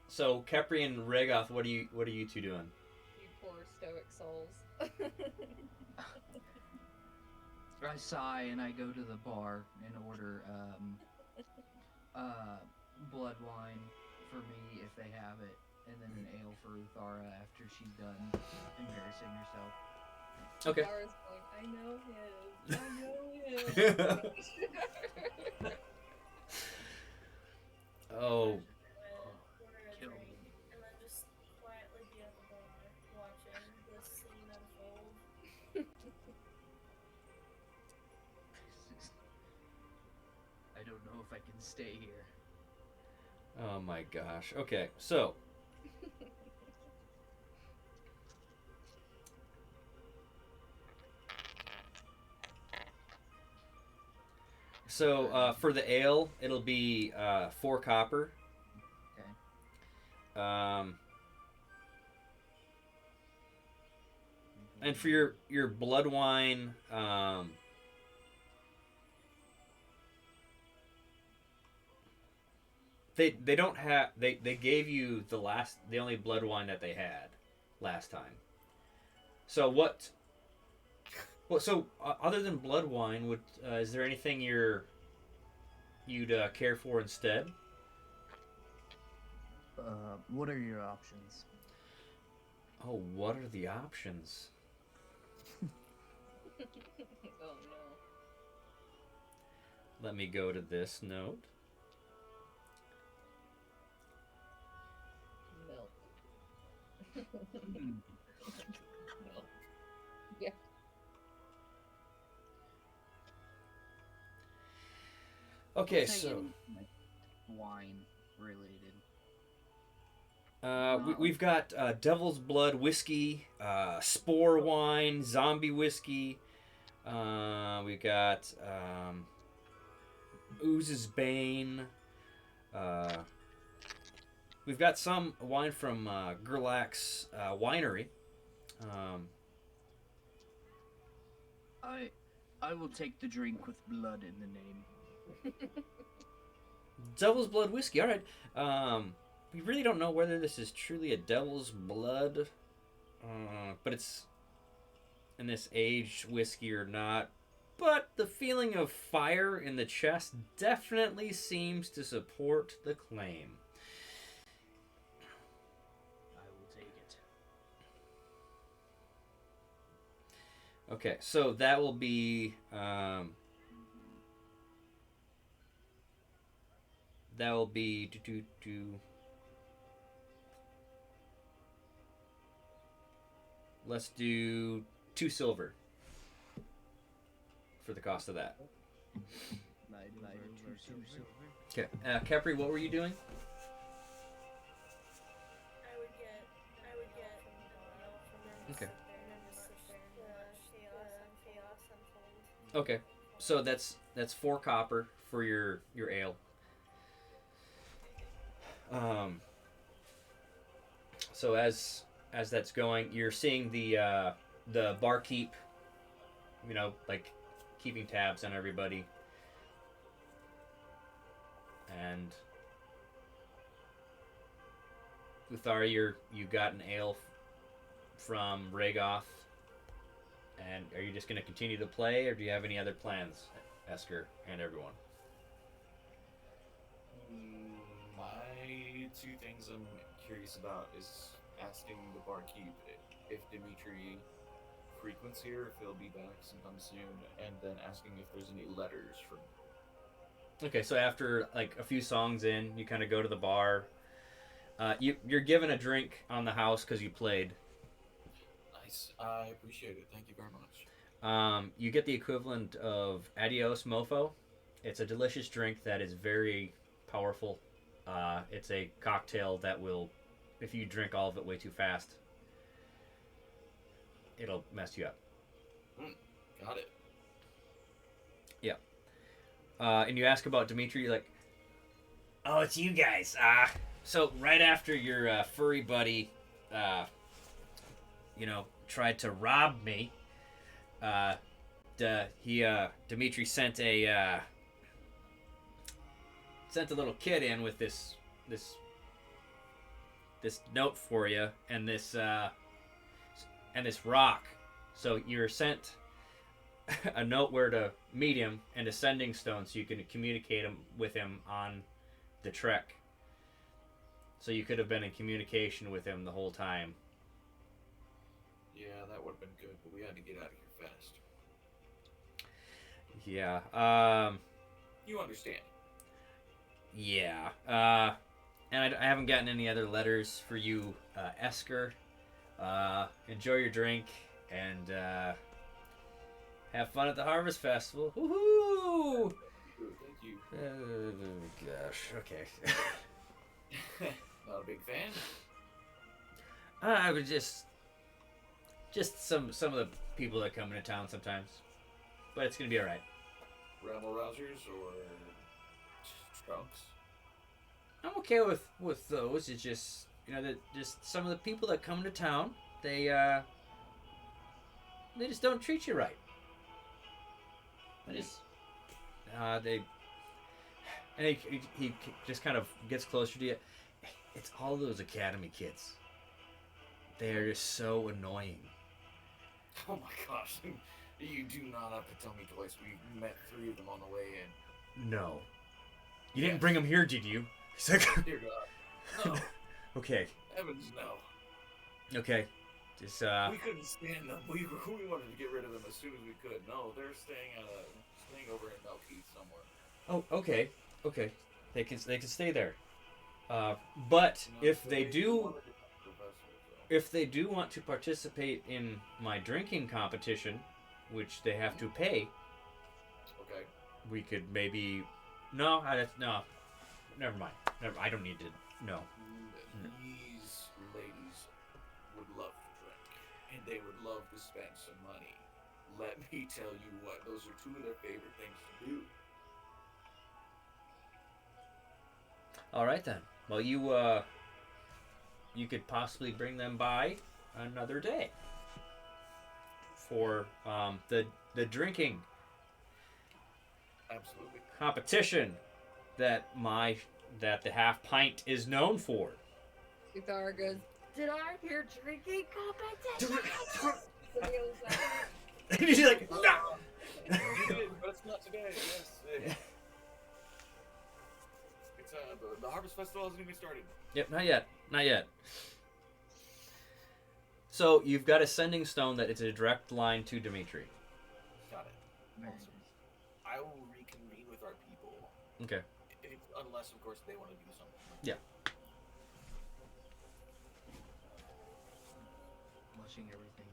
Speaker 1: So Kepri and Regoth, what are you two doing?
Speaker 4: You poor stoic souls.
Speaker 2: I sigh and I go to the bar and order blood wine for me if they have it, and then an ale for Uthara after she's done embarrassing herself.
Speaker 1: Okay.
Speaker 4: Zara's going, I know him.
Speaker 1: Oh,
Speaker 2: Kill me.
Speaker 3: And then just quietly be at the bar watching this scene unfold.
Speaker 2: I don't know if I can stay here.
Speaker 1: oh my gosh. Okay, so for the ale, it'll be 4 copper.
Speaker 2: Okay.
Speaker 1: And for your blood wine, they don't have they gave you the only blood wine that they had last time. So what? Well, so other than blood wine, is there anything you'd care for instead?
Speaker 7: What are your options?
Speaker 1: Oh, what are the options?
Speaker 4: Oh no.
Speaker 1: Let me go to this note.
Speaker 4: Milk. Milk. Yeah.
Speaker 1: Okay,
Speaker 2: Say
Speaker 1: so
Speaker 2: like wine related.
Speaker 1: We've got Devil's Blood whiskey, Spore wine, zombie whiskey. We got Ooze's Bane. We've got some wine from Gerlach's winery. Um,
Speaker 2: I will take the drink with blood in the name.
Speaker 1: Devil's Blood whiskey. All right. We really don't know whether this is truly a Devil's Blood, but it's in this aged whiskey or not. But the feeling of fire in the chest definitely seems to support the claim.
Speaker 2: I will take it.
Speaker 1: Okay, so that will be let's do 2 silver for the cost of that. Okay, Capri, what were you doing?
Speaker 3: I would get from
Speaker 1: Okay.
Speaker 3: chaos unfold.
Speaker 1: Okay, so that's 4 copper for your ale. So as that's going, you're seeing the barkeep, like keeping tabs on everybody, and Uthar, you got an ale from Ragoth, and are you just going to continue to play, or do you have any other plans, Esker and everyone?
Speaker 5: My 2 things I'm curious about is asking the barkeep if Dimitri frequents here, if he'll be back sometime soon, and then asking if there's any letters from.
Speaker 1: Okay, so after like a few songs in, you kind of go to the bar. You're given a drink on the house because you played.
Speaker 5: Nice, I appreciate it. Thank you very much.
Speaker 1: You get the equivalent of Adios Mofo. It's a delicious drink that is very powerful. It's a cocktail that will, if you drink all of it way too fast, it'll mess you up.
Speaker 5: Got it.
Speaker 1: Yeah. And you ask about Dimitri, you're like, oh, it's you guys. So right after your furry buddy, tried to rob me, Dimitri sent a little kid in with this note for you and this rock. So you're sent a note where to meet him and a sending stone so you can communicate with him on the trek. So you could have been in communication with him the whole time.
Speaker 5: Yeah, that would have been good, but we had to get out of here fast.
Speaker 1: Yeah.
Speaker 5: You understand.
Speaker 1: Yeah. And I haven't gotten any other letters for you, Esker. Enjoy your drink and have fun at the Harvest Festival. Woohoo!
Speaker 5: Thank you.
Speaker 1: Gosh. Okay.
Speaker 5: Not a big fan.
Speaker 1: I would just some of the people that come into town sometimes, but it's gonna be all right.
Speaker 5: Rabble rousers or trunks?
Speaker 1: I'm okay with those. It's just that just some of the people that come into town, they just don't treat you right. He just kind of gets closer to you. It's all those academy kids. They are just so annoying.
Speaker 5: Oh my gosh. You do not have to tell me twice. We met 3 of them on the way in.
Speaker 1: No. You didn't bring them here, did you? He's like,
Speaker 5: Dear God. No.
Speaker 1: Okay.
Speaker 5: Heavens, no.
Speaker 1: Okay. Just
Speaker 5: We couldn't stand them. We wanted to get rid of them as soon as we could. No, they're staying over in Melkeith somewhere.
Speaker 1: Oh, okay. Okay. They can stay there. But if they do want to participate in my drinking competition, which they have to pay,
Speaker 5: okay,
Speaker 1: we could maybe no. Never mind. I don't need to. No.
Speaker 5: Please they would love to spend some money. Let me tell you what, those are two of their favorite things to do.
Speaker 1: All right then. Well, you could possibly bring them by another day for the drinking
Speaker 5: Absolutely.
Speaker 1: competition that the half pint is known for.
Speaker 4: Uthara goes, did I hear drinking competition? To the other side.
Speaker 1: And she's like, no.
Speaker 5: You did, but it's not today. Yes. It's the Harvest Festival hasn't even started.
Speaker 1: Yep, not yet. So you've got a sending stone that it's a direct line to Dimitri.
Speaker 5: Got it.
Speaker 2: Very
Speaker 5: Awesome. I will reconvene with our people.
Speaker 1: Okay.
Speaker 5: Unless, of course, they want to do something.
Speaker 1: Yeah.
Speaker 2: Watching everything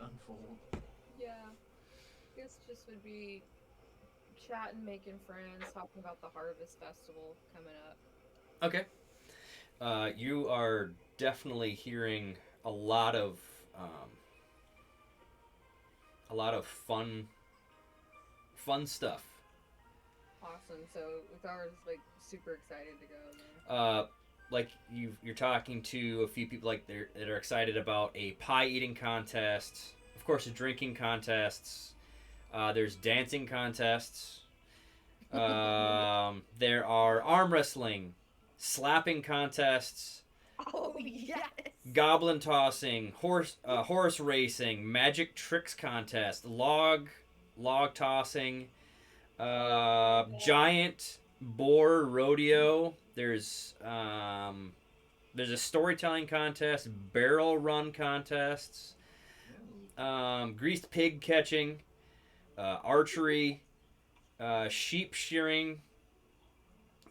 Speaker 2: unfold.
Speaker 4: Yeah. I guess just would be chatting, making friends, talking about the Harvest Festival coming up.
Speaker 1: Okay. You are definitely hearing a lot of fun stuff.
Speaker 4: Awesome. So Uthara's like super excited to go. Then.
Speaker 1: Like you're talking to a few people like that are excited about a pie eating contest. Of course, drinking contests. There's dancing contests. There are arm wrestling, slapping contests.
Speaker 4: Oh yes.
Speaker 1: Goblin tossing, horse racing, magic tricks contest, log tossing, giant boar rodeo. There's a storytelling contest, barrel run contests, greased pig catching, archery, sheep shearing,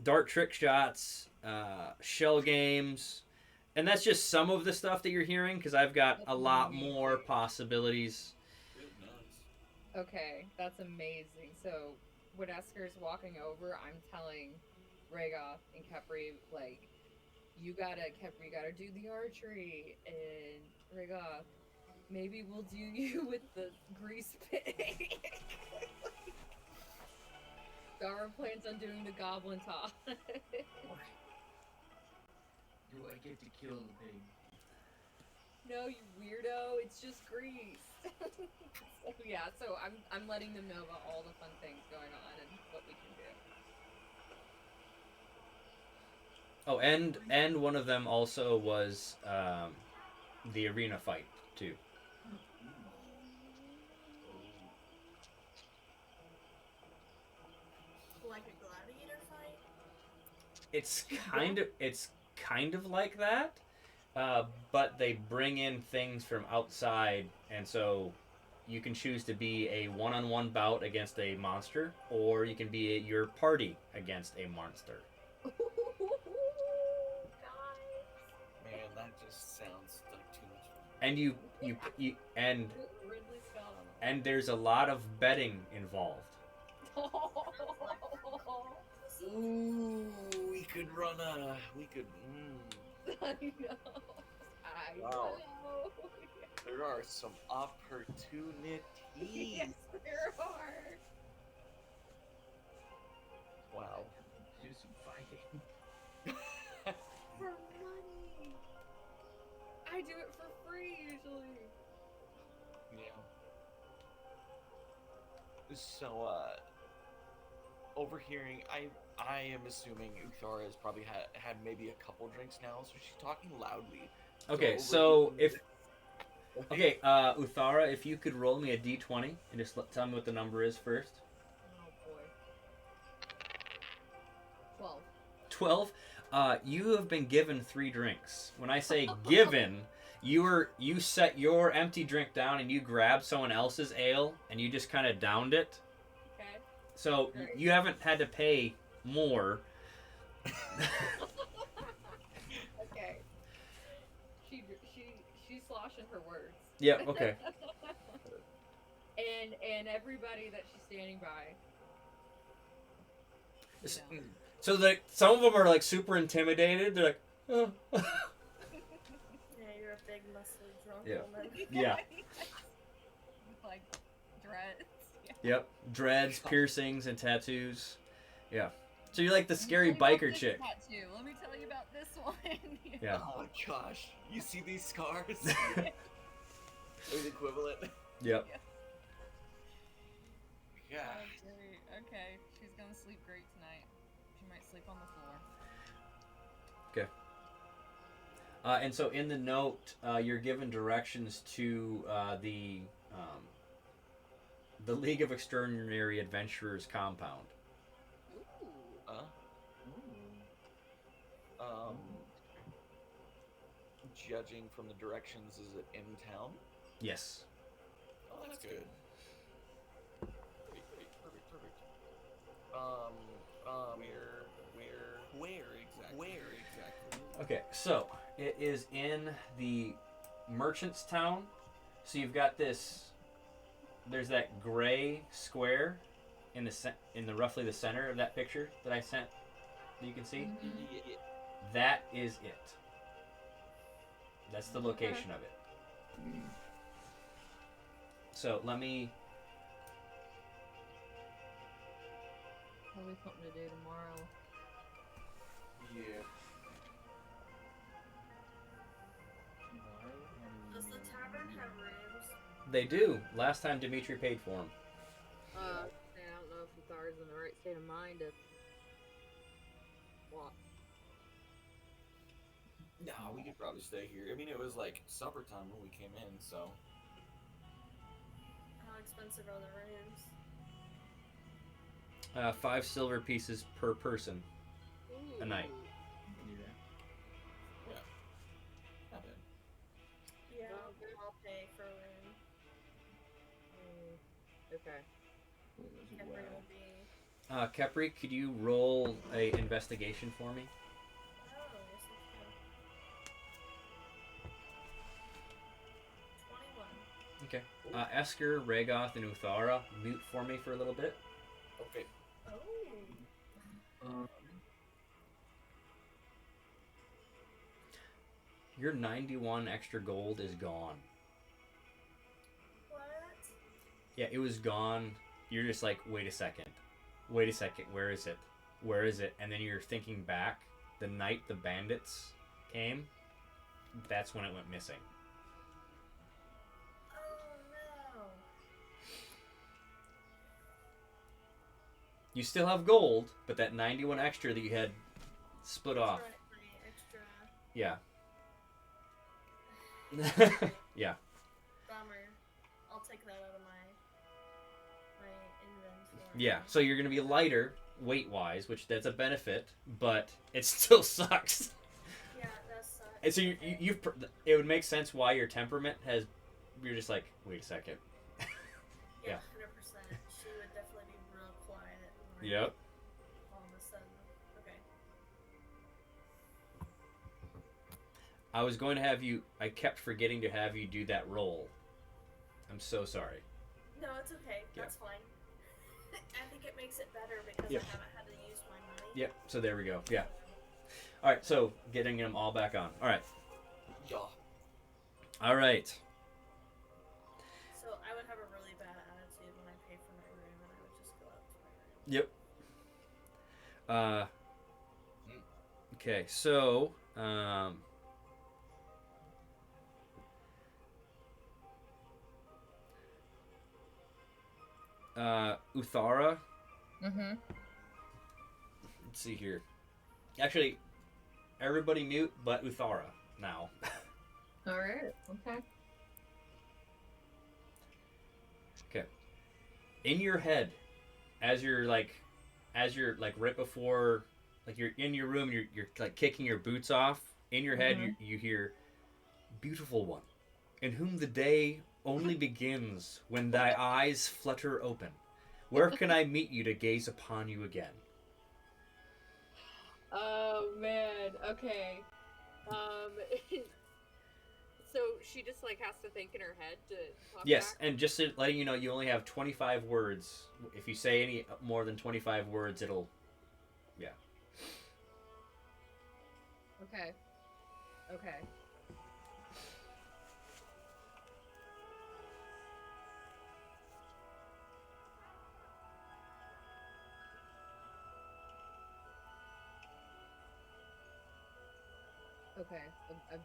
Speaker 1: dart trick shots, shell games. And that's just some of the stuff that you're hearing, because I've got a lot more possibilities.
Speaker 5: Nice.
Speaker 4: Okay, that's amazing. So when Esker's walking over, I'm telling Rhaegoth and Kepri, like, Kepri gotta do the archery, and Rhaegoth, maybe we'll do you with the grease pig. Dara plans on doing the goblin toss.
Speaker 2: Do I get to kill the pig?
Speaker 4: No, you weirdo! It's just grease. So, yeah, so I'm letting them know about all the fun things going on and what we can do.
Speaker 1: Oh, and one of them also was the arena fight too.
Speaker 3: Like a gladiator fight?
Speaker 1: It's kind of like that, but they bring in things from outside, and so you can choose to be a one-on-one bout against a monster, or you can be your party against a monster.
Speaker 5: Man, that just sounds like too much fun.
Speaker 1: And you
Speaker 4: Ridley Scott.
Speaker 1: and there's a lot of betting involved.
Speaker 5: Ooh, we could.
Speaker 4: I know.
Speaker 5: Wow.
Speaker 4: know.
Speaker 5: There are some opportunities.
Speaker 4: Yes, there are.
Speaker 5: Wow.
Speaker 2: Do some fighting.
Speaker 4: For money. I do it for free usually.
Speaker 5: Yeah. So, overhearing, I am assuming Uthara has probably had maybe a couple drinks now, so she's talking loudly.
Speaker 1: Okay, so Uthara, if you could roll me a d20 and just tell me what the number is first.
Speaker 4: Oh boy. 12.
Speaker 1: 12. You have been given 3 drinks. When I say given, you set your empty drink down and you grabbed someone else's ale and you just kind of downed it.
Speaker 4: Okay.
Speaker 1: So
Speaker 4: Right.
Speaker 1: you haven't had to pay more.
Speaker 4: Okay. She's sloshing her words.
Speaker 1: Yeah. Okay.
Speaker 4: and everybody that she's standing by.
Speaker 1: S-
Speaker 4: You know.
Speaker 1: So some of them are like super intimidated. They're like, oh.
Speaker 3: Yeah, you're a big infamously drunk
Speaker 1: Yeah.
Speaker 3: woman.
Speaker 1: Yeah.
Speaker 4: Like dreads. Yeah.
Speaker 1: Yep. Dreads, piercings, and tattoos. Yeah. So you're like the
Speaker 4: Let me
Speaker 1: scary
Speaker 4: tell you about
Speaker 1: biker
Speaker 4: this
Speaker 1: chick.
Speaker 4: tattoo. Let me tell you about this one.
Speaker 1: Yeah.
Speaker 5: Oh gosh, you see these scars? They're the equivalent.
Speaker 1: Yep.
Speaker 5: Yeah.
Speaker 4: Oh, great. Okay, she's gonna sleep great tonight. She might sleep on the floor.
Speaker 1: And so in the note, you're given directions to the League of Extraordinary Adventurers compound.
Speaker 4: Ooh.
Speaker 5: Judging from the directions, is it in town?
Speaker 1: Yes.
Speaker 5: Oh, that's good. Perfect. Where exactly?
Speaker 1: Okay, so it is in the merchant's town. So you've got this. There's that gray square in the roughly the center of that picture that I sent. That you can see.
Speaker 5: Yeah.
Speaker 1: That is it. That's the location of it. So let me.
Speaker 4: Probably something to do tomorrow.
Speaker 5: Yeah.
Speaker 3: Does the tavern have rooms?
Speaker 1: They do. Last time Dimitri paid for them.
Speaker 4: I don't know if Uthara's in the right state of mind to walk.
Speaker 5: No, we could probably stay here. I mean, it was like supper time when we came in, so.
Speaker 3: How expensive are the rooms?
Speaker 1: 5 silver pieces per person a night.
Speaker 5: Not bad.
Speaker 3: Yeah,
Speaker 4: Well,
Speaker 3: I'll pay for a room.
Speaker 4: Okay.
Speaker 3: Kepri will be.
Speaker 1: Kepri, could you roll a investigation for me?
Speaker 3: Oh, yes, I can. 21.
Speaker 1: Okay. Esker, Ragoth, and Uthara, mute for me for a little bit.
Speaker 5: Okay.
Speaker 3: Oh.
Speaker 1: Your 91 extra gold is gone.
Speaker 3: What?
Speaker 1: Yeah, it was gone. You're just like, wait a second, where is it? And then you're thinking back, the night the bandits came, that's when it went missing.
Speaker 3: Oh no.
Speaker 1: You still have gold, but that 91 extra that you had split
Speaker 3: That's
Speaker 1: off.
Speaker 3: right, my extra.
Speaker 1: Yeah. Yeah.
Speaker 3: Bummer. I'll take that out of my inventory.
Speaker 1: Yeah. So you're gonna be lighter weight wise, which that's a benefit, but it still sucks.
Speaker 3: Yeah, that sucks.
Speaker 1: And so you've it would make sense why your temperament has. You're just like, wait a second.
Speaker 3: Yeah,
Speaker 1: Yeah.
Speaker 3: 100%. She would definitely be real quiet. And like,
Speaker 1: Yep.
Speaker 3: all of a sudden. Okay.
Speaker 1: I was going to have you. I kept forgetting to have you do that roll. I'm so sorry.
Speaker 3: No, it's okay.
Speaker 1: Yeah.
Speaker 3: That's fine. I think it makes it better because
Speaker 1: Yep.
Speaker 3: I haven't had to use my money.
Speaker 1: Yep. So there we go. Yeah. All right. So getting them all back on. All right.
Speaker 5: Yeah.
Speaker 1: All right.
Speaker 3: So I would have a really bad attitude when I pay for my room and I would just go up to my room.
Speaker 1: Yep. Okay. So. Uthara.
Speaker 4: Mm-hmm.
Speaker 1: Let's see here. Actually, everybody mute but Uthara now.
Speaker 4: Alright, okay.
Speaker 1: Okay. In your head, as you're like right before, like you're in your room, you're like kicking your boots off. In your head, you hear, "Beautiful one, in whom the day only begins when thy eyes flutter open. Where can I meet you to gaze upon you again?"
Speaker 4: Oh man, okay. So she just like has to think in her head to talk
Speaker 1: Yes,
Speaker 4: back?
Speaker 1: and just letting you know, you only have 25 words. If you say any more than 25 words, it'll. Yeah.
Speaker 4: Okay. Okay. Okay. I'm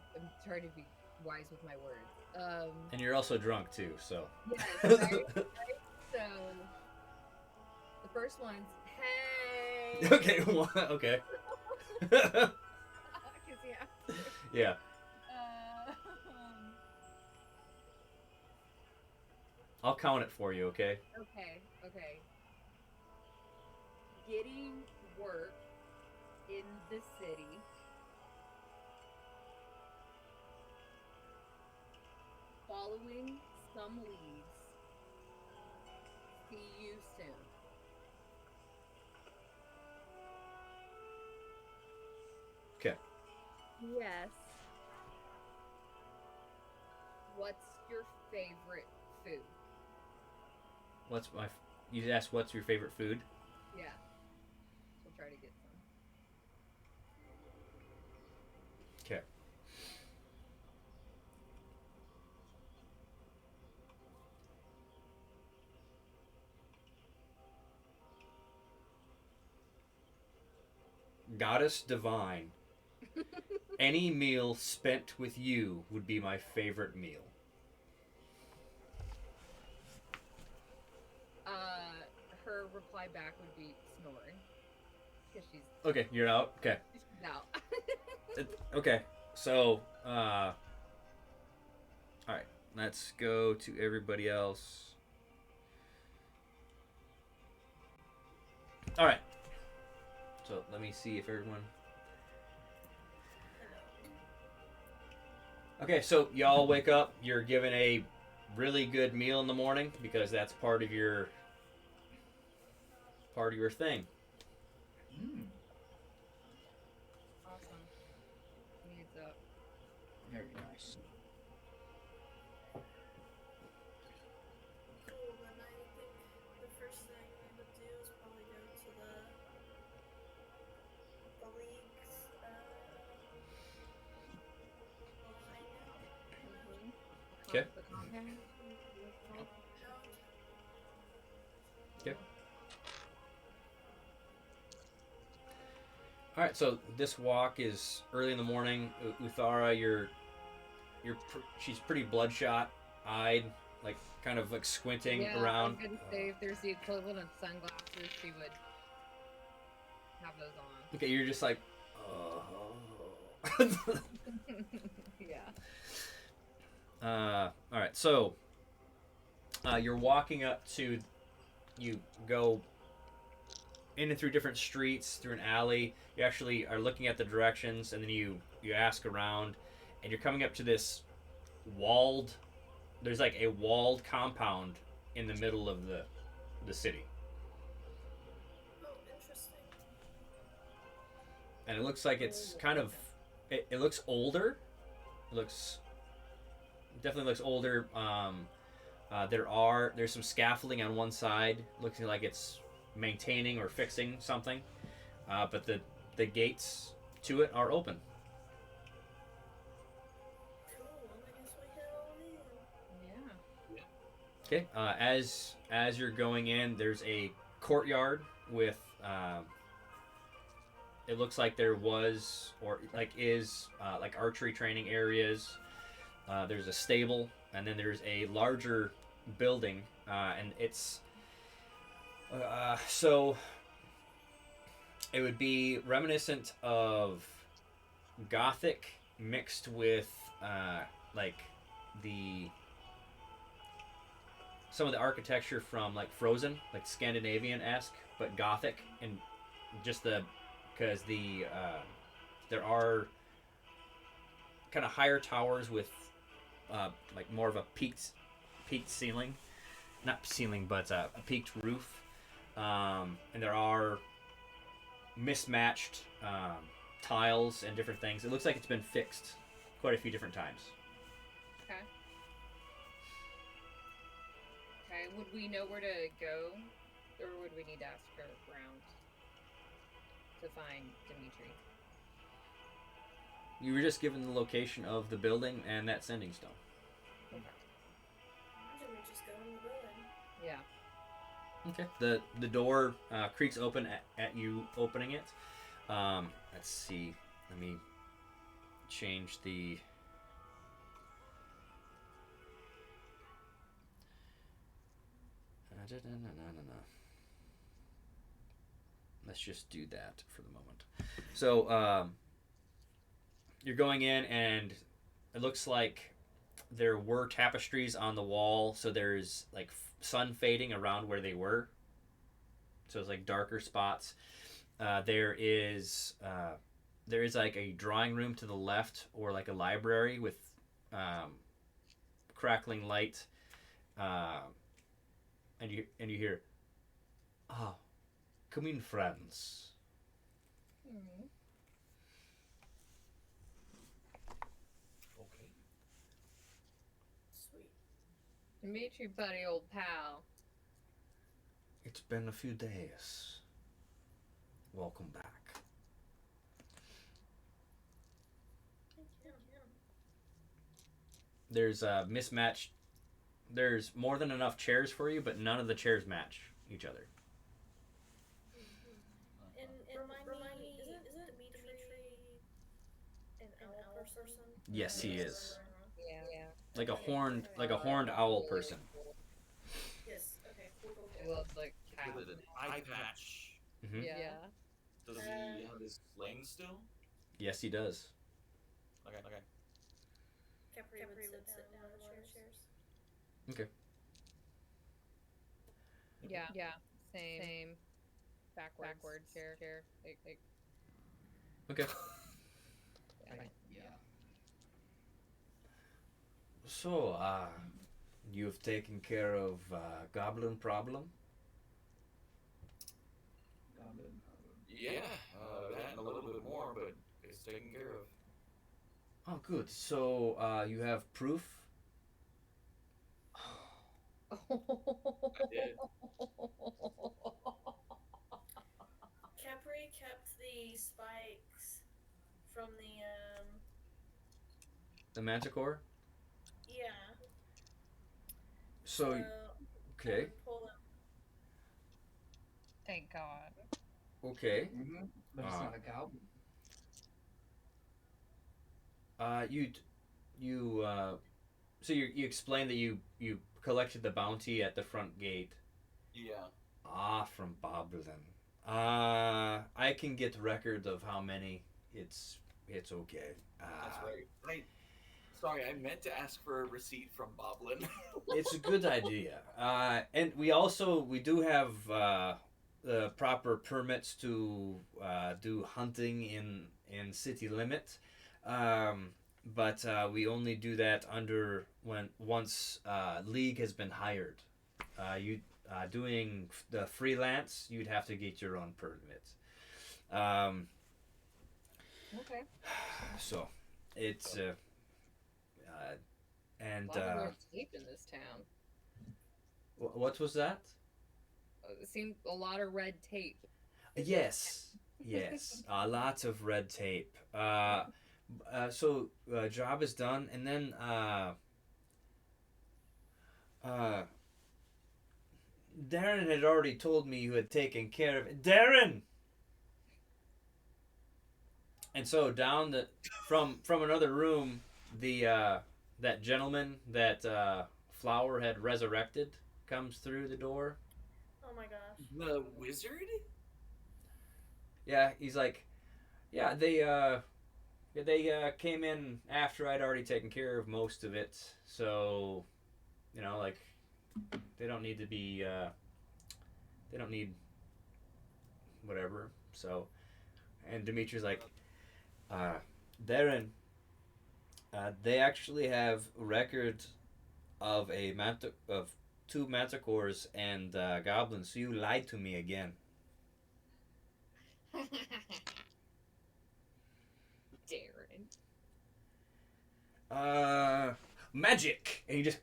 Speaker 4: trying to be wise with my words.
Speaker 1: And you're also drunk too, so.
Speaker 4: Yes, right? So, the first one's, hey!
Speaker 1: Okay. Okay.
Speaker 4: Because, yeah.
Speaker 1: Yeah.
Speaker 4: Um,
Speaker 1: I'll count it for you. Okay.
Speaker 4: okay. Getting work in the city. Following some leads. See you soon.
Speaker 1: Okay.
Speaker 3: Yes.
Speaker 4: What's your favorite food?
Speaker 1: You asked what's your favorite food?
Speaker 4: Yeah. We'll try to get some.
Speaker 1: Okay. Goddess divine. Any meal spent with you would be my favorite meal.
Speaker 4: Her reply back would be snoring. Because she's
Speaker 1: Okay, you're out. Okay.
Speaker 4: out.
Speaker 1: Okay. So, all right. Let's go to everybody else. All right. So let me see if everyone. Okay, so y'all wake up. You're given a really good meal in the morning because that's part of your thing.
Speaker 4: Awesome. Needs up.
Speaker 7: Very nice.
Speaker 3: Cool, then I think the first thing we would do is probably go to the league's little hideout.
Speaker 1: Okay.
Speaker 4: The compound.
Speaker 1: Okay. All right. So this walk is early in the morning. Uthara, she's pretty bloodshot eyed, like kind of like squinting
Speaker 4: Yeah,
Speaker 1: around.
Speaker 4: I was gonna say if there's the equivalent of sunglasses, she would have those on.
Speaker 1: Okay, you're just like.
Speaker 4: Yeah.
Speaker 1: All right. So you're walking up to. You go in and through different streets, through an alley. You actually are looking at the directions, and then you ask around, and you're coming up to this walled. There's like a walled compound in the middle of the city,
Speaker 3: Oh, interesting.
Speaker 1: and it looks like it's kind of. It looks older. Definitely looks older. There's some scaffolding on one side, looking like it's maintaining or fixing something, but the gates to it are open.
Speaker 3: Cool, I guess we head on in.
Speaker 4: Yeah.
Speaker 1: Okay. As you're going in, there's a courtyard with. It looks like there was or like is like archery training areas. There's a stable, and then there's a larger building, and it's so it would be reminiscent of Gothic mixed with like some of the architecture from like Frozen, like Scandinavian-esque, but Gothic, and just because there are kind of higher towers with like more of a peaked ceiling, not ceiling, but a peaked roof, and there are mismatched tiles and different things. It looks like it's been fixed quite a few different times.
Speaker 4: Okay. Okay. Would we know where to go, or would we need to ask her around to find Dimitri?
Speaker 1: You were just given the location of the building and that sending stone.
Speaker 3: Imagine we just go in the building.
Speaker 4: Yeah.
Speaker 1: Okay. The door creaks open at you opening it. Let's see. Let me change the. Let's just do that for the moment. So you're going in, and it looks like there were tapestries on the wall, so there's like sun fading around where they were. So it's like darker spots. There is like a drawing room to the left, or like a library with crackling light, uh, and you hear, "Ah, come in, friends."
Speaker 4: Mm.
Speaker 5: Okay.
Speaker 3: Sweet.
Speaker 4: Meet you, buddy, old pal.
Speaker 1: It's been a few days. Welcome back.
Speaker 3: Thank you.
Speaker 1: There's a mismatched. There's more than enough chairs for you, but none of the chairs match each other.
Speaker 3: And remind me, isn't Dimitri an owl person?
Speaker 1: Yes, he is.
Speaker 4: Yeah.
Speaker 1: Like a horned owl person.
Speaker 3: Yes. Okay. Cool.
Speaker 4: It was like cat.
Speaker 5: With an eye patch.
Speaker 1: Mm-hmm.
Speaker 4: Yeah.
Speaker 5: Does he have his sling still?
Speaker 1: Yes, he does.
Speaker 5: Okay.
Speaker 3: Capri would sit down in one of the chairs.
Speaker 1: Okay.
Speaker 4: Yeah. Same. Backwards chair. Like,
Speaker 1: Okay.
Speaker 2: Yeah.
Speaker 1: So, you've taken care of goblin problem.
Speaker 5: Yeah, that and a little bit more, but it's taken care of.
Speaker 1: Oh, good. So, you have proof.
Speaker 5: I did.
Speaker 3: Capri kept the spikes from
Speaker 1: The manticore.
Speaker 3: yeah.
Speaker 1: So,
Speaker 3: I
Speaker 1: okay,
Speaker 3: would pull them.
Speaker 4: Thank God.
Speaker 1: okay.
Speaker 2: Mm-hmm. But it's not a goblin.
Speaker 1: So you explained that you collected the bounty at the front gate.
Speaker 5: Yeah.
Speaker 1: Ah, from Boblin. I can get record of how many. It's okay.
Speaker 5: That's right. Sorry, I meant to ask for a receipt from Boblin.
Speaker 1: It's a good idea. And we do have the proper permits to do hunting in city limit. But we only do that once League has been hired. You doing the freelance, you'd have to get your own permit.
Speaker 4: Okay.
Speaker 1: So it's and
Speaker 4: A lot of red tape in this town.
Speaker 1: what was that?
Speaker 4: It seemed a lot of red tape.
Speaker 1: Yes, lots of red tape. So job is done, and then Darren had already told me you had taken care of it. Darren. And so down from another room, that gentleman that Flower had resurrected comes through the door.
Speaker 3: Oh my gosh.
Speaker 5: The wizard?
Speaker 1: Yeah, he's like, yeah, they came in after I'd already taken care of most of it, so like they don't need to be they don't need whatever. So, and Dimitri's like, Darren, they actually have record of of two manticores and goblins. So you lied to me again.
Speaker 4: Darren.
Speaker 1: Magic, and you just.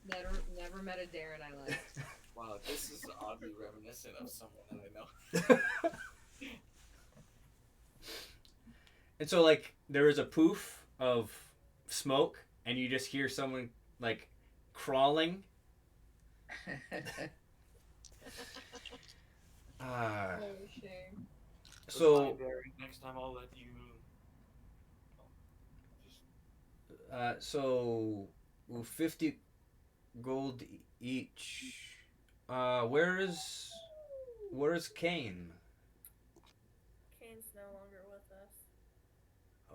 Speaker 4: Never met a Darren I liked.
Speaker 5: Wow, this is oddly reminiscent of someone that I know.
Speaker 1: And so, like, there is a poof of smoke, and you just hear someone, like, crawling.
Speaker 4: Oh, shame.
Speaker 5: That's fine,
Speaker 1: So,
Speaker 5: Barry. Next time I'll let you. Just
Speaker 1: so 50 gold each. Where's Kane?
Speaker 3: Kane's no longer with us.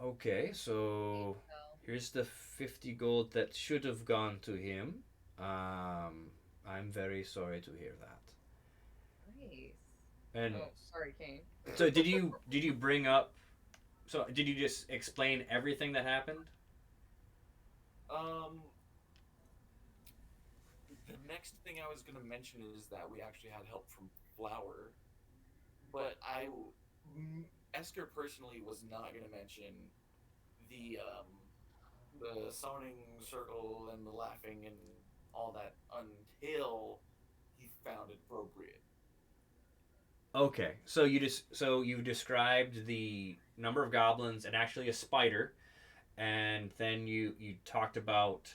Speaker 1: Okay, so
Speaker 4: So,
Speaker 1: here's the 50 gold that should have gone to him. I'm very sorry to hear that.
Speaker 4: nice.
Speaker 1: And
Speaker 4: Oh, sorry, Kane.
Speaker 1: so did you bring up so did you just explain everything that happened?
Speaker 5: um, the next thing I was gonna mention is that we actually had help from Flower, but Esker personally was not gonna mention the summoning circle and the laughing and all that until he found it appropriate.
Speaker 1: Okay. So you've described the number of goblins and actually a spider, and then you talked about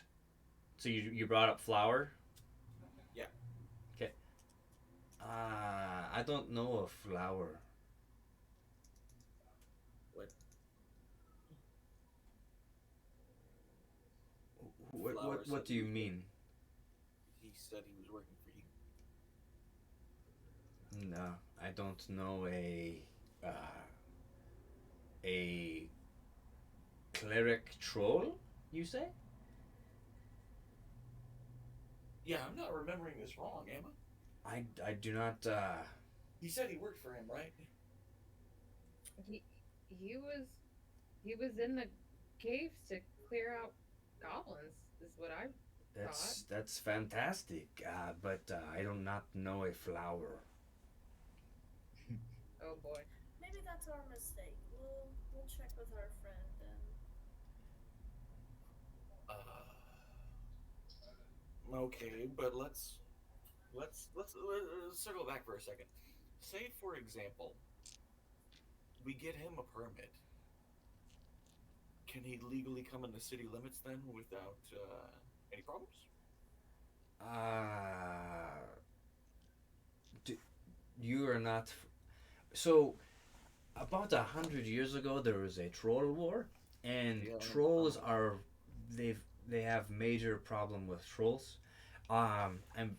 Speaker 1: so you brought up flour.
Speaker 5: Yeah.
Speaker 1: Okay. I don't know of flour.
Speaker 5: What
Speaker 1: What
Speaker 5: Flower
Speaker 1: what
Speaker 5: said
Speaker 1: what do you mean?
Speaker 5: he said he was working for you.
Speaker 1: No, I don't know a cleric troll. You say?
Speaker 5: Yeah, I'm not remembering this wrong, am I?
Speaker 1: I do not.
Speaker 5: He said he worked for him, right?
Speaker 4: He he was he was in the caves to clear out goblins. Is what I thought.
Speaker 1: That's fantastic. But I do not know a flower.
Speaker 4: Oh boy.
Speaker 3: Maybe that's our mistake. We'll check with our friend and
Speaker 5: Okay, but let's circle back for a second. Say, for example, we get him a permit. Can he legally come in the city limits then without any problems?
Speaker 1: Uh, d- you are not. So about 100 years ago, there was a troll war, and
Speaker 5: Yeah.
Speaker 1: trolls are they have major problem with trolls. And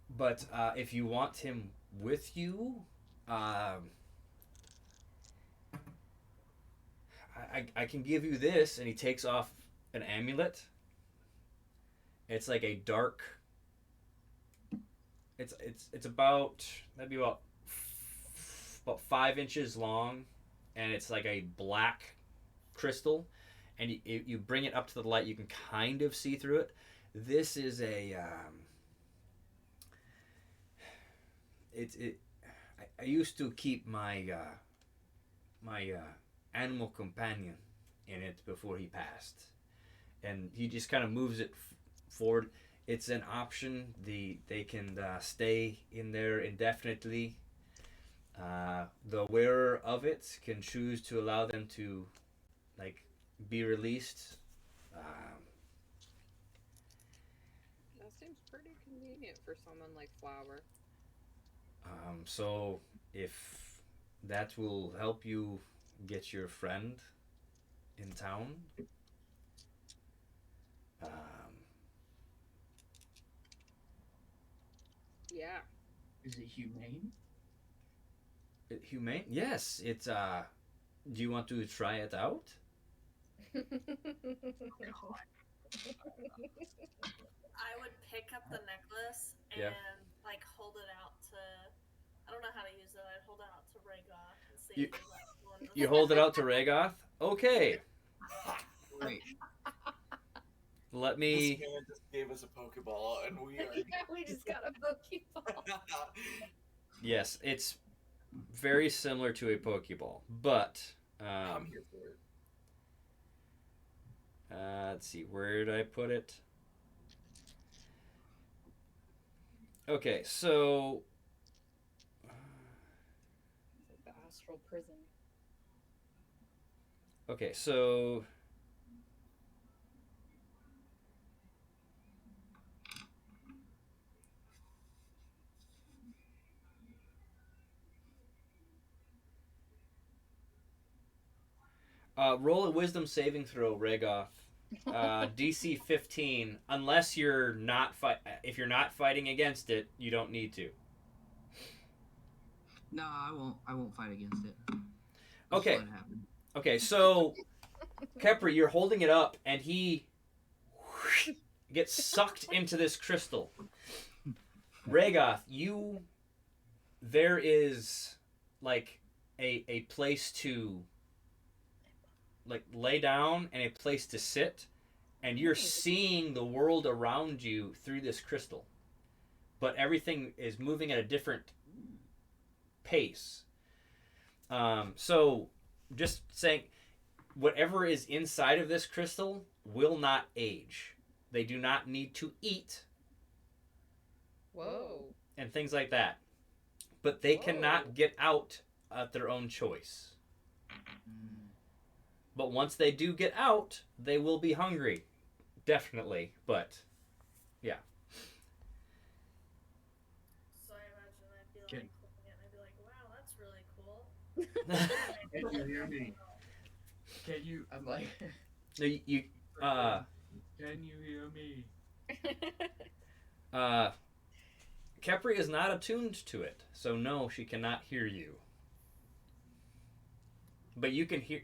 Speaker 1: but if you want him with you, um, I can give you this, and he takes off an amulet. It's like a dark. It's about maybe about 5 inches long, and it's like a black crystal, and you bring it up to the light, you can kind of see through it. This is a it. I used to keep my animal companion in it before he passed, and he just kind of moves it forward. It's an option. They can stay in there indefinitely. The wearer of it can choose to allow them to like be released. Um,
Speaker 4: That seems pretty convenient for someone like Flower.
Speaker 1: so if that will help you get your friend in town, um,
Speaker 4: Yeah.
Speaker 7: Is it humane?
Speaker 1: humane. Yes, it's. Do you want to try it out?
Speaker 3: I would pick up the necklace
Speaker 1: Yeah.
Speaker 3: and like hold it out to. I don't know how to use it. I'd hold it out to Rhaegoth and see
Speaker 1: You
Speaker 3: if he left one.
Speaker 1: you hold it out to Rhaegoth. Okay,
Speaker 7: Wait,
Speaker 1: let
Speaker 5: This
Speaker 1: me.
Speaker 5: man just gave us a Pokeball, and we are.
Speaker 4: Yeah, we just got a Pokeball.
Speaker 1: Yes, it's very similar to a Pokeball, but
Speaker 5: I'm here for it.
Speaker 1: let's see, where did I put it? Okay, so
Speaker 4: It's like the astral prison.
Speaker 1: okay, so Roll a wisdom saving throw, Rhaegoth. DC 15. Unless you're not if you're not fighting against it, you don't need to.
Speaker 2: No, I won't. I won't fight against it.
Speaker 1: Okay.
Speaker 2: Just let it happen.
Speaker 1: Okay, so Kepri, you're holding it up, and he gets sucked into this crystal. Rhaegoth, there is like a place to like lay down and a place to sit, and you're seeing the world around you through this crystal, but everything is moving at a different pace. So just saying, whatever is inside of this crystal will not age. They do not need to eat.
Speaker 4: Whoa.
Speaker 1: And things like that, but they cannot get out at their own choice. But once they do get out, they will be hungry. Definitely. But, yeah.
Speaker 3: So I imagine I'd be
Speaker 2: Okay.
Speaker 3: like looking at it and I'd be like, wow, that's really cool.
Speaker 2: Can you hear me? Can you? I'm like.
Speaker 1: Can you
Speaker 2: hear me?
Speaker 1: Kepri is not attuned to it, so no, she cannot hear you. But you can hear.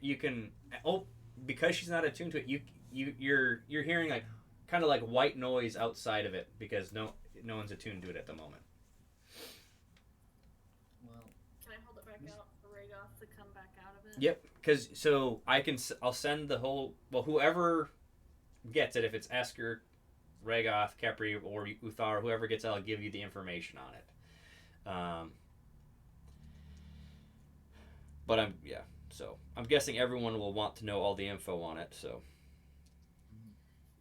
Speaker 1: Because she's not attuned to it, you're hearing like kind of like white noise outside of it because no one's attuned to it at the moment.
Speaker 2: Well,
Speaker 3: Can I hold it back out for Rhaegoth to come back out of it?
Speaker 1: Yep, because so I'll send the whole whoever gets it, if it's Esker, Rhaegoth, Kepri, or Uthar, whoever gets it, I'll give you the information on it. But so I'm guessing everyone will want to know all the info on it. So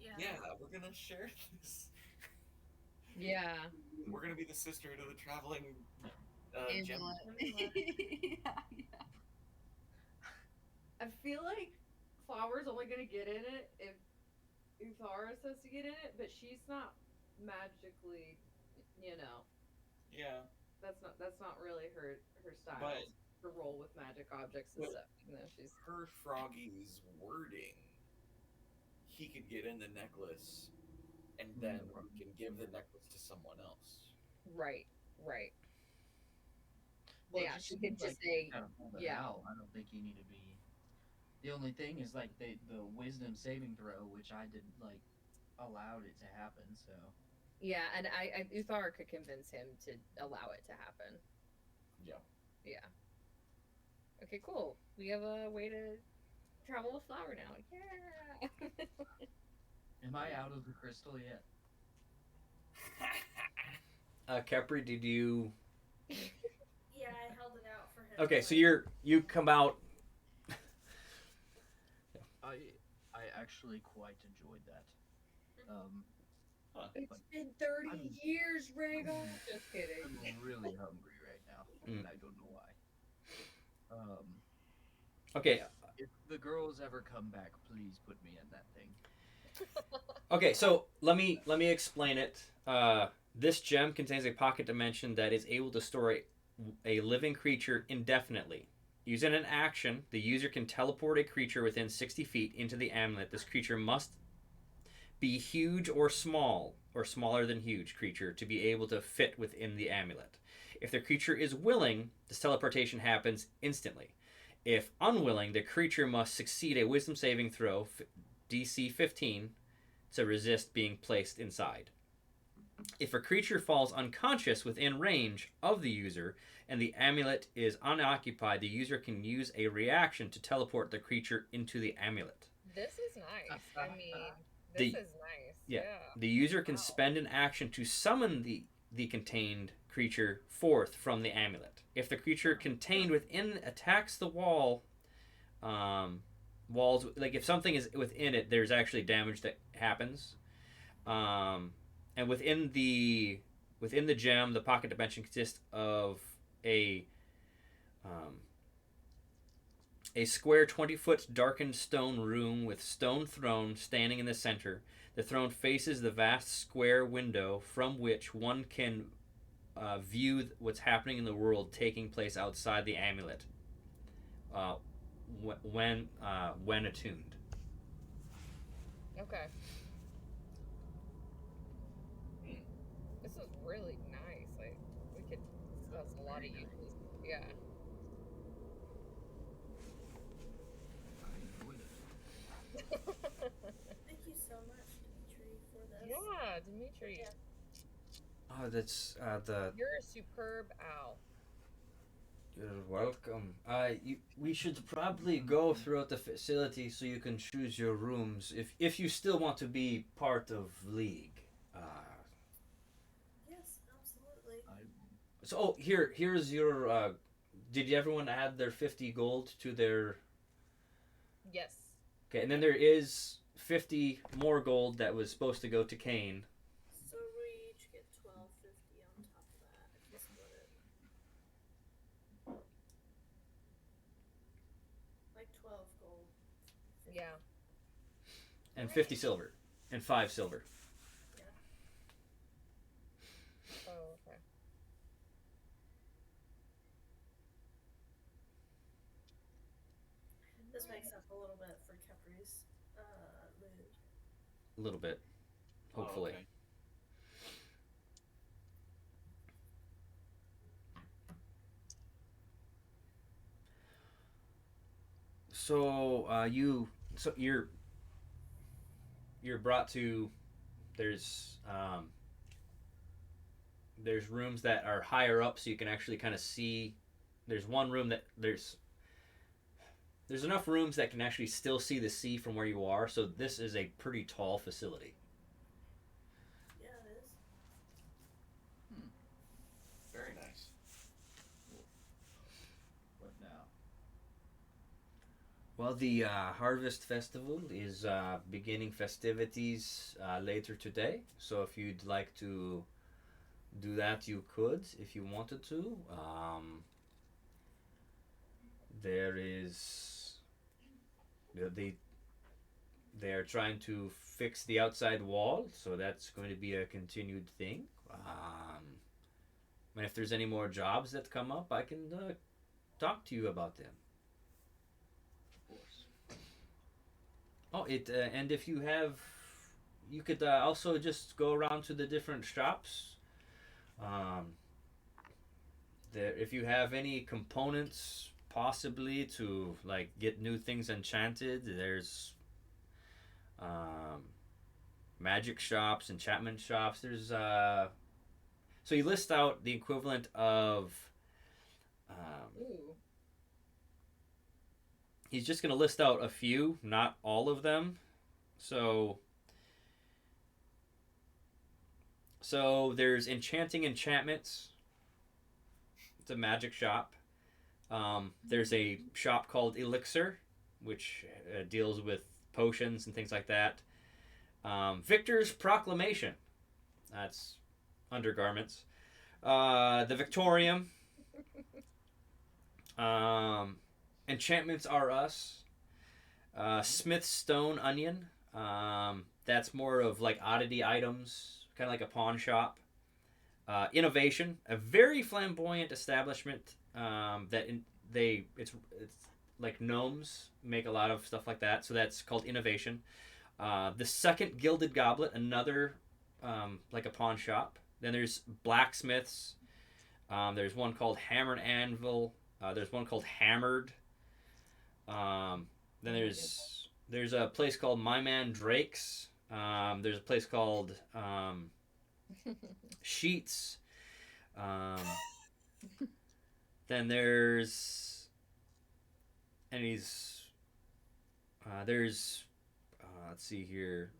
Speaker 3: Yeah.
Speaker 5: Yeah, we're gonna share this.
Speaker 4: Yeah.
Speaker 5: We're gonna be the sister to the traveling gem.
Speaker 4: Angela. Yeah. I feel like Flower's only gonna get in it if Uthara says to get in it, but she's not magically,
Speaker 5: Yeah,
Speaker 4: that's not really her style.
Speaker 5: but
Speaker 4: To roll with magic objects and
Speaker 5: But-
Speaker 4: stuff. She's
Speaker 5: her Froggy's wording, he could get in the necklace, and then he can give the necklace to someone else.
Speaker 4: right.
Speaker 2: well,
Speaker 4: Yeah,
Speaker 2: it just
Speaker 4: she could
Speaker 2: seems like
Speaker 4: just say,
Speaker 2: kind of hold it
Speaker 4: yeah.
Speaker 2: out. I don't think you need to be. The only thing is like the wisdom saving throw, which I did like allowed it to happen. So
Speaker 4: Yeah, and I Uthar could convince him to allow it to happen.
Speaker 5: Yeah.
Speaker 4: Yeah. Okay, cool. We have a way to travel with Flower now. Yeah.
Speaker 2: am I out of the crystal yet?
Speaker 1: Kepri, did you?
Speaker 3: Yeah, I held it out for him.
Speaker 1: Okay, so you come out.
Speaker 2: I actually quite enjoyed that.
Speaker 4: It's
Speaker 2: But
Speaker 4: been 30
Speaker 2: I'm-
Speaker 4: years, Rhaegar. Just kidding.
Speaker 2: I'm really hungry right now, and I don't know why.
Speaker 1: Okay,
Speaker 2: If the girls ever come back, please put me in that thing.
Speaker 1: Okay, so let me explain it. This gem contains a pocket dimension that is able to store a living creature indefinitely. Using an action, the user can teleport a creature within 60 feet into the amulet. This creature must be huge or small, or smaller than huge creature, to be able to fit within the amulet. If the creature is willing, this teleportation happens instantly. If unwilling, the creature must succeed a wisdom saving throw, DC 15, to resist being placed inside. If a creature falls unconscious within range of the user and the amulet is unoccupied, the user can use a reaction to teleport the creature into the amulet.
Speaker 4: This is nice. I mean, this
Speaker 1: The-
Speaker 4: is nice.
Speaker 1: yeah.
Speaker 4: Yeah.
Speaker 1: The user can
Speaker 4: Wow.
Speaker 1: spend an action to summon the contained creature forth from the amulet. If the creature contained within attacks the walls, like if something is within it, there's actually damage that happens. And within the gem, the pocket dimension consists of a square 20-foot darkened stone room with stone throne standing in the center. The throne faces the vast square window from which one can view what's happening in the world taking place outside the amulet. when attuned.
Speaker 4: Okay. This is really nice. Like we could. This has a lot of uses. Yeah.
Speaker 7: I enjoyed it.
Speaker 3: Thank you so much, Dimitri, for this.
Speaker 4: Yeah, Dimitri,
Speaker 3: Yeah.
Speaker 1: Oh, that's the.
Speaker 4: you're a superb owl.
Speaker 1: You're welcome. We should probably go throughout the facility so you can choose your rooms if you still want to be part of League.
Speaker 3: Yes, absolutely.
Speaker 1: So here's your. Did everyone add their 50 gold to their?
Speaker 4: Yes.
Speaker 1: Okay, and then there is 50 more gold that was supposed to go to Kane.
Speaker 3: So we each get 12.50 on top of that if you split it. Like 12 gold.
Speaker 4: Yeah.
Speaker 1: And 50 silver. And 5 silver.
Speaker 4: Oh, okay.
Speaker 3: This makes up a little bit for Kepri's mood.
Speaker 1: A little bit. Hopefully.
Speaker 5: Oh, okay.
Speaker 1: So you're brought to there's rooms that are higher up so you can actually kind of see. There's one room that there's enough rooms that can actually still see the sea from where you are, so this is a pretty tall facility.
Speaker 3: Yeah, it is.
Speaker 5: Very nice.
Speaker 7: What now?
Speaker 1: Well, the Harvest Festival is beginning festivities later today, so if you'd like to do that, you could if you wanted to. There is they are trying to fix the outside wall, so that's going to be a continued thing. And if there's any more jobs that come up, I can talk to you about them.
Speaker 7: Of course.
Speaker 1: Oh, and if you could also just go around to the different shops. There, if you have any components, possibly to like get new things enchanted, there's magic shops, enchantment shops. There's so you list out the equivalent of.
Speaker 4: Ooh.
Speaker 1: He's just gonna list out a few, not all of them. So there's enchanting enchantments. It's a magic shop. There's a shop called Elixir, which deals with potions and things like that. Victor's Proclamation. That's undergarments. The Victorium. Enchantments Are Us. Smith's Stone Onion. That's more of like oddity items, kind of like a pawn shop. Innovation, a very flamboyant establishment it's like gnomes make a lot of stuff like that, so that's called Innovation. The Second Gilded Goblet, another like a pawn shop. Then there's blacksmiths. There's one called Hammer and Anvil. There's one called Hammered. Then there's a place called My Man Drake's. There's a place called Sheets. Then there's let's see here.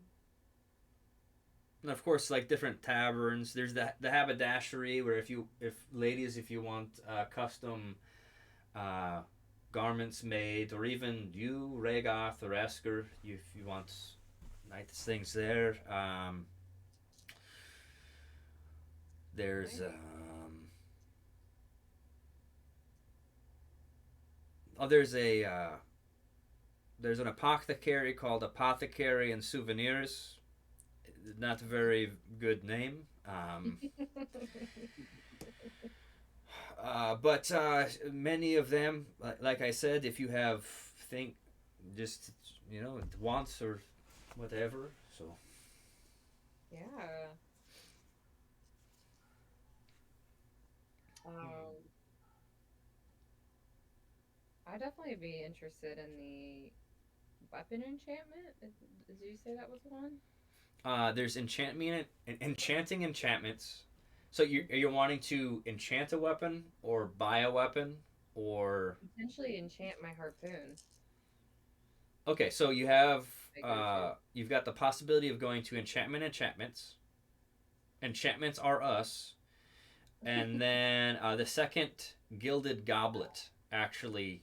Speaker 1: And of course, like different taverns. There's the haberdashery where if you want custom garments made, or even you, Regoth or Esker, if you want nice things there. There's there's an apothecary called Apothecary and Souvenirs. Not a very good name. But many of them, like I said, if you have think just wants or whatever. So
Speaker 4: Yeah. Um, I'd definitely be interested in the weapon enchantment. Did you say that was one?
Speaker 1: there's enchanting enchantments. So you're wanting to enchant a weapon or buy a weapon or
Speaker 4: Potentially enchant my harpoon.
Speaker 1: okay. So you've got the possibility of going to enchantments. Enchantments are us, and then the second gilded goblet actually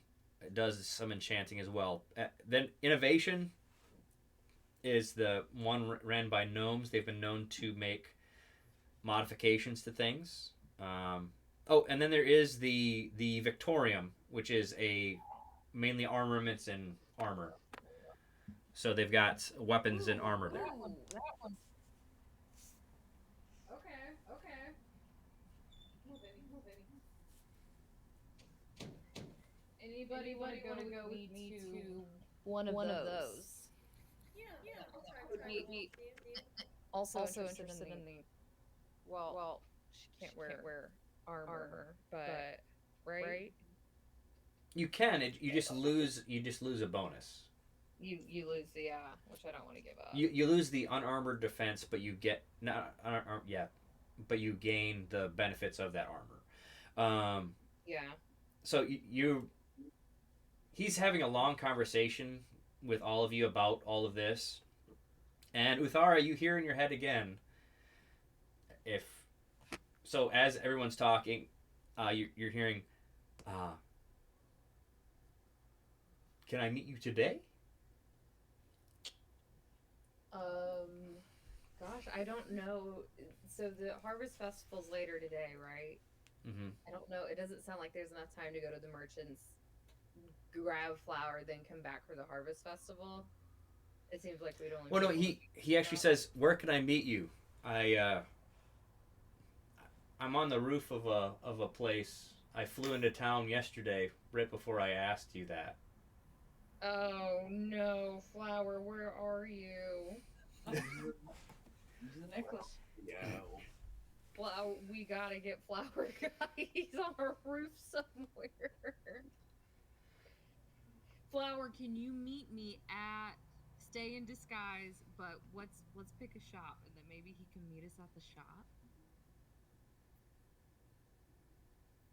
Speaker 1: does some enchanting as well. Then innovation is the one ran by gnomes. They've been known to make modifications to things. Oh, and then there is the Victorium, which is a mainly armaments and armor. So they've got weapons and armor there.
Speaker 4: That one. Okay, okay. Come on, baby. Come on, baby. Anybody want to go with me to one of those?
Speaker 3: Yeah, I'll try
Speaker 4: Would
Speaker 3: try
Speaker 4: be
Speaker 3: with you.
Speaker 4: also interested in the well, she can't wear armor, but right?
Speaker 1: You can. You just lose a bonus.
Speaker 4: You lose the which I don't want to give up.
Speaker 1: You lose the unarmored defense, but you get not yeah, but you gain the benefits of that armor.
Speaker 4: Yeah.
Speaker 1: So he's having a long conversation with all of you about all of this, and Uthara, you hear in your head again. If so, as everyone's talking, you're hearing, uh, "Can I meet you today?"
Speaker 4: Um, Gosh, I don't know. So the Harvest Festival's later today, right?
Speaker 1: Mm-hmm.
Speaker 4: I don't know. It doesn't sound like there's enough time to go to the merchants, grab flour, then come back for the Harvest Festival. It seems like we'd only.
Speaker 1: Well, no, he actually says, "Where can I meet you?" I'm on the roof of a place. I flew into town yesterday, right before I asked you that.
Speaker 4: Oh no, Flower, where are you?
Speaker 7: Use the necklace.
Speaker 5: Yeah.
Speaker 4: Flower, we gotta get Flower, guy. He's on a roof somewhere. Flower, can you meet me at Stay in Disguise? But let's pick a shop, and then maybe he can meet us at the shop.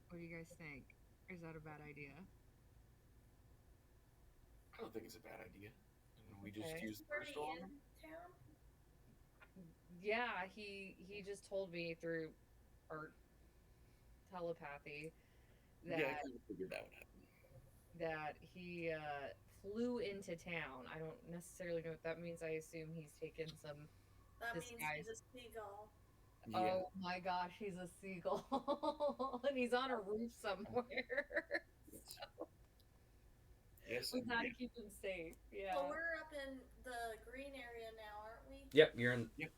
Speaker 4: What do you guys think? Or is that a bad idea?
Speaker 5: I don't think it's a bad idea. And we just
Speaker 4: Okay.
Speaker 5: use the
Speaker 3: Already
Speaker 5: first one.
Speaker 3: in town.
Speaker 4: Yeah, he just told me through our telepathy
Speaker 5: Yeah, I
Speaker 4: that
Speaker 5: kind of figured that would happen.
Speaker 4: he flew into town. I don't necessarily know what that means. I assume he's taken some
Speaker 3: That means
Speaker 4: disguise.
Speaker 3: he's a seagull.
Speaker 5: Yeah.
Speaker 4: Oh my gosh, he's a seagull, and he's on a roof somewhere.
Speaker 5: Yes. Yes.
Speaker 4: We
Speaker 5: And
Speaker 4: gotta
Speaker 5: yeah.
Speaker 4: keep him safe. Yeah.
Speaker 3: Well, we're up in the green area now, aren't we?
Speaker 1: Yep, you're in.
Speaker 5: Yep.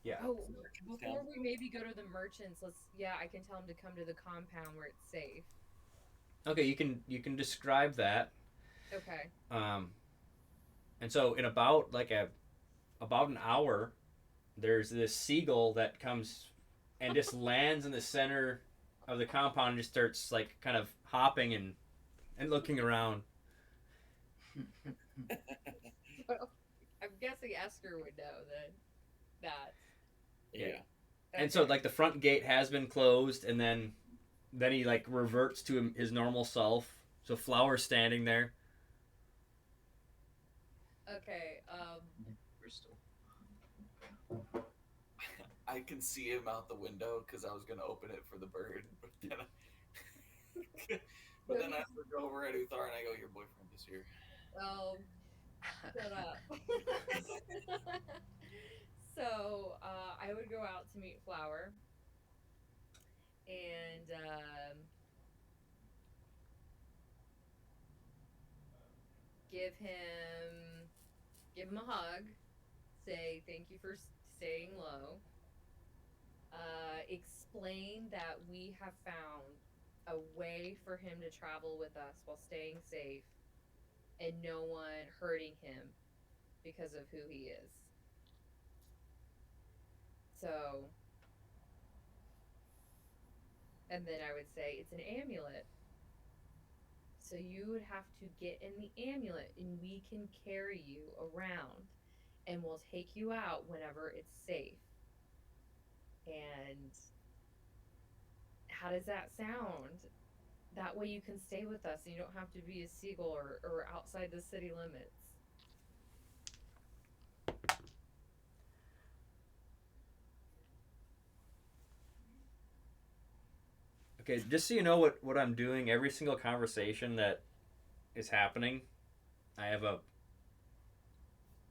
Speaker 1: Yeah.
Speaker 4: Oh,
Speaker 5: Merchants
Speaker 4: before
Speaker 5: down.
Speaker 4: we maybe go to the merchants, I can tell him to come to the compound where it's safe.
Speaker 1: Okay, you can describe that.
Speaker 4: Okay.
Speaker 1: And so in about an hour, there's this seagull that comes and just lands in the center of the compound and just starts like kind of hopping and looking around.
Speaker 4: Well, I'm guessing Esther would know that.
Speaker 5: Yeah.
Speaker 1: And so like the front gate has been closed, and then he like reverts to his normal self. So Flower's standing there.
Speaker 4: Okay.
Speaker 7: Crystal.
Speaker 5: I can see him out the window because I was gonna open it for the bird, but then I look over at Uthar and I go, "Your boyfriend is here."
Speaker 4: Shut up. So I would go out to meet Flower and give him a hug. Say thank you for staying low. Explain that we have found a way for him to travel with us while staying safe and no one hurting him because of who he is. So, and then I would say it's an amulet. So you would have to get in the amulet and we can carry you around and we'll take you out whenever it's safe. And how does that sound? That way you can stay with us and you don't have to be a seagull or outside the city limits.
Speaker 1: Okay, just so you know what I'm doing, every single conversation that is happening, I have a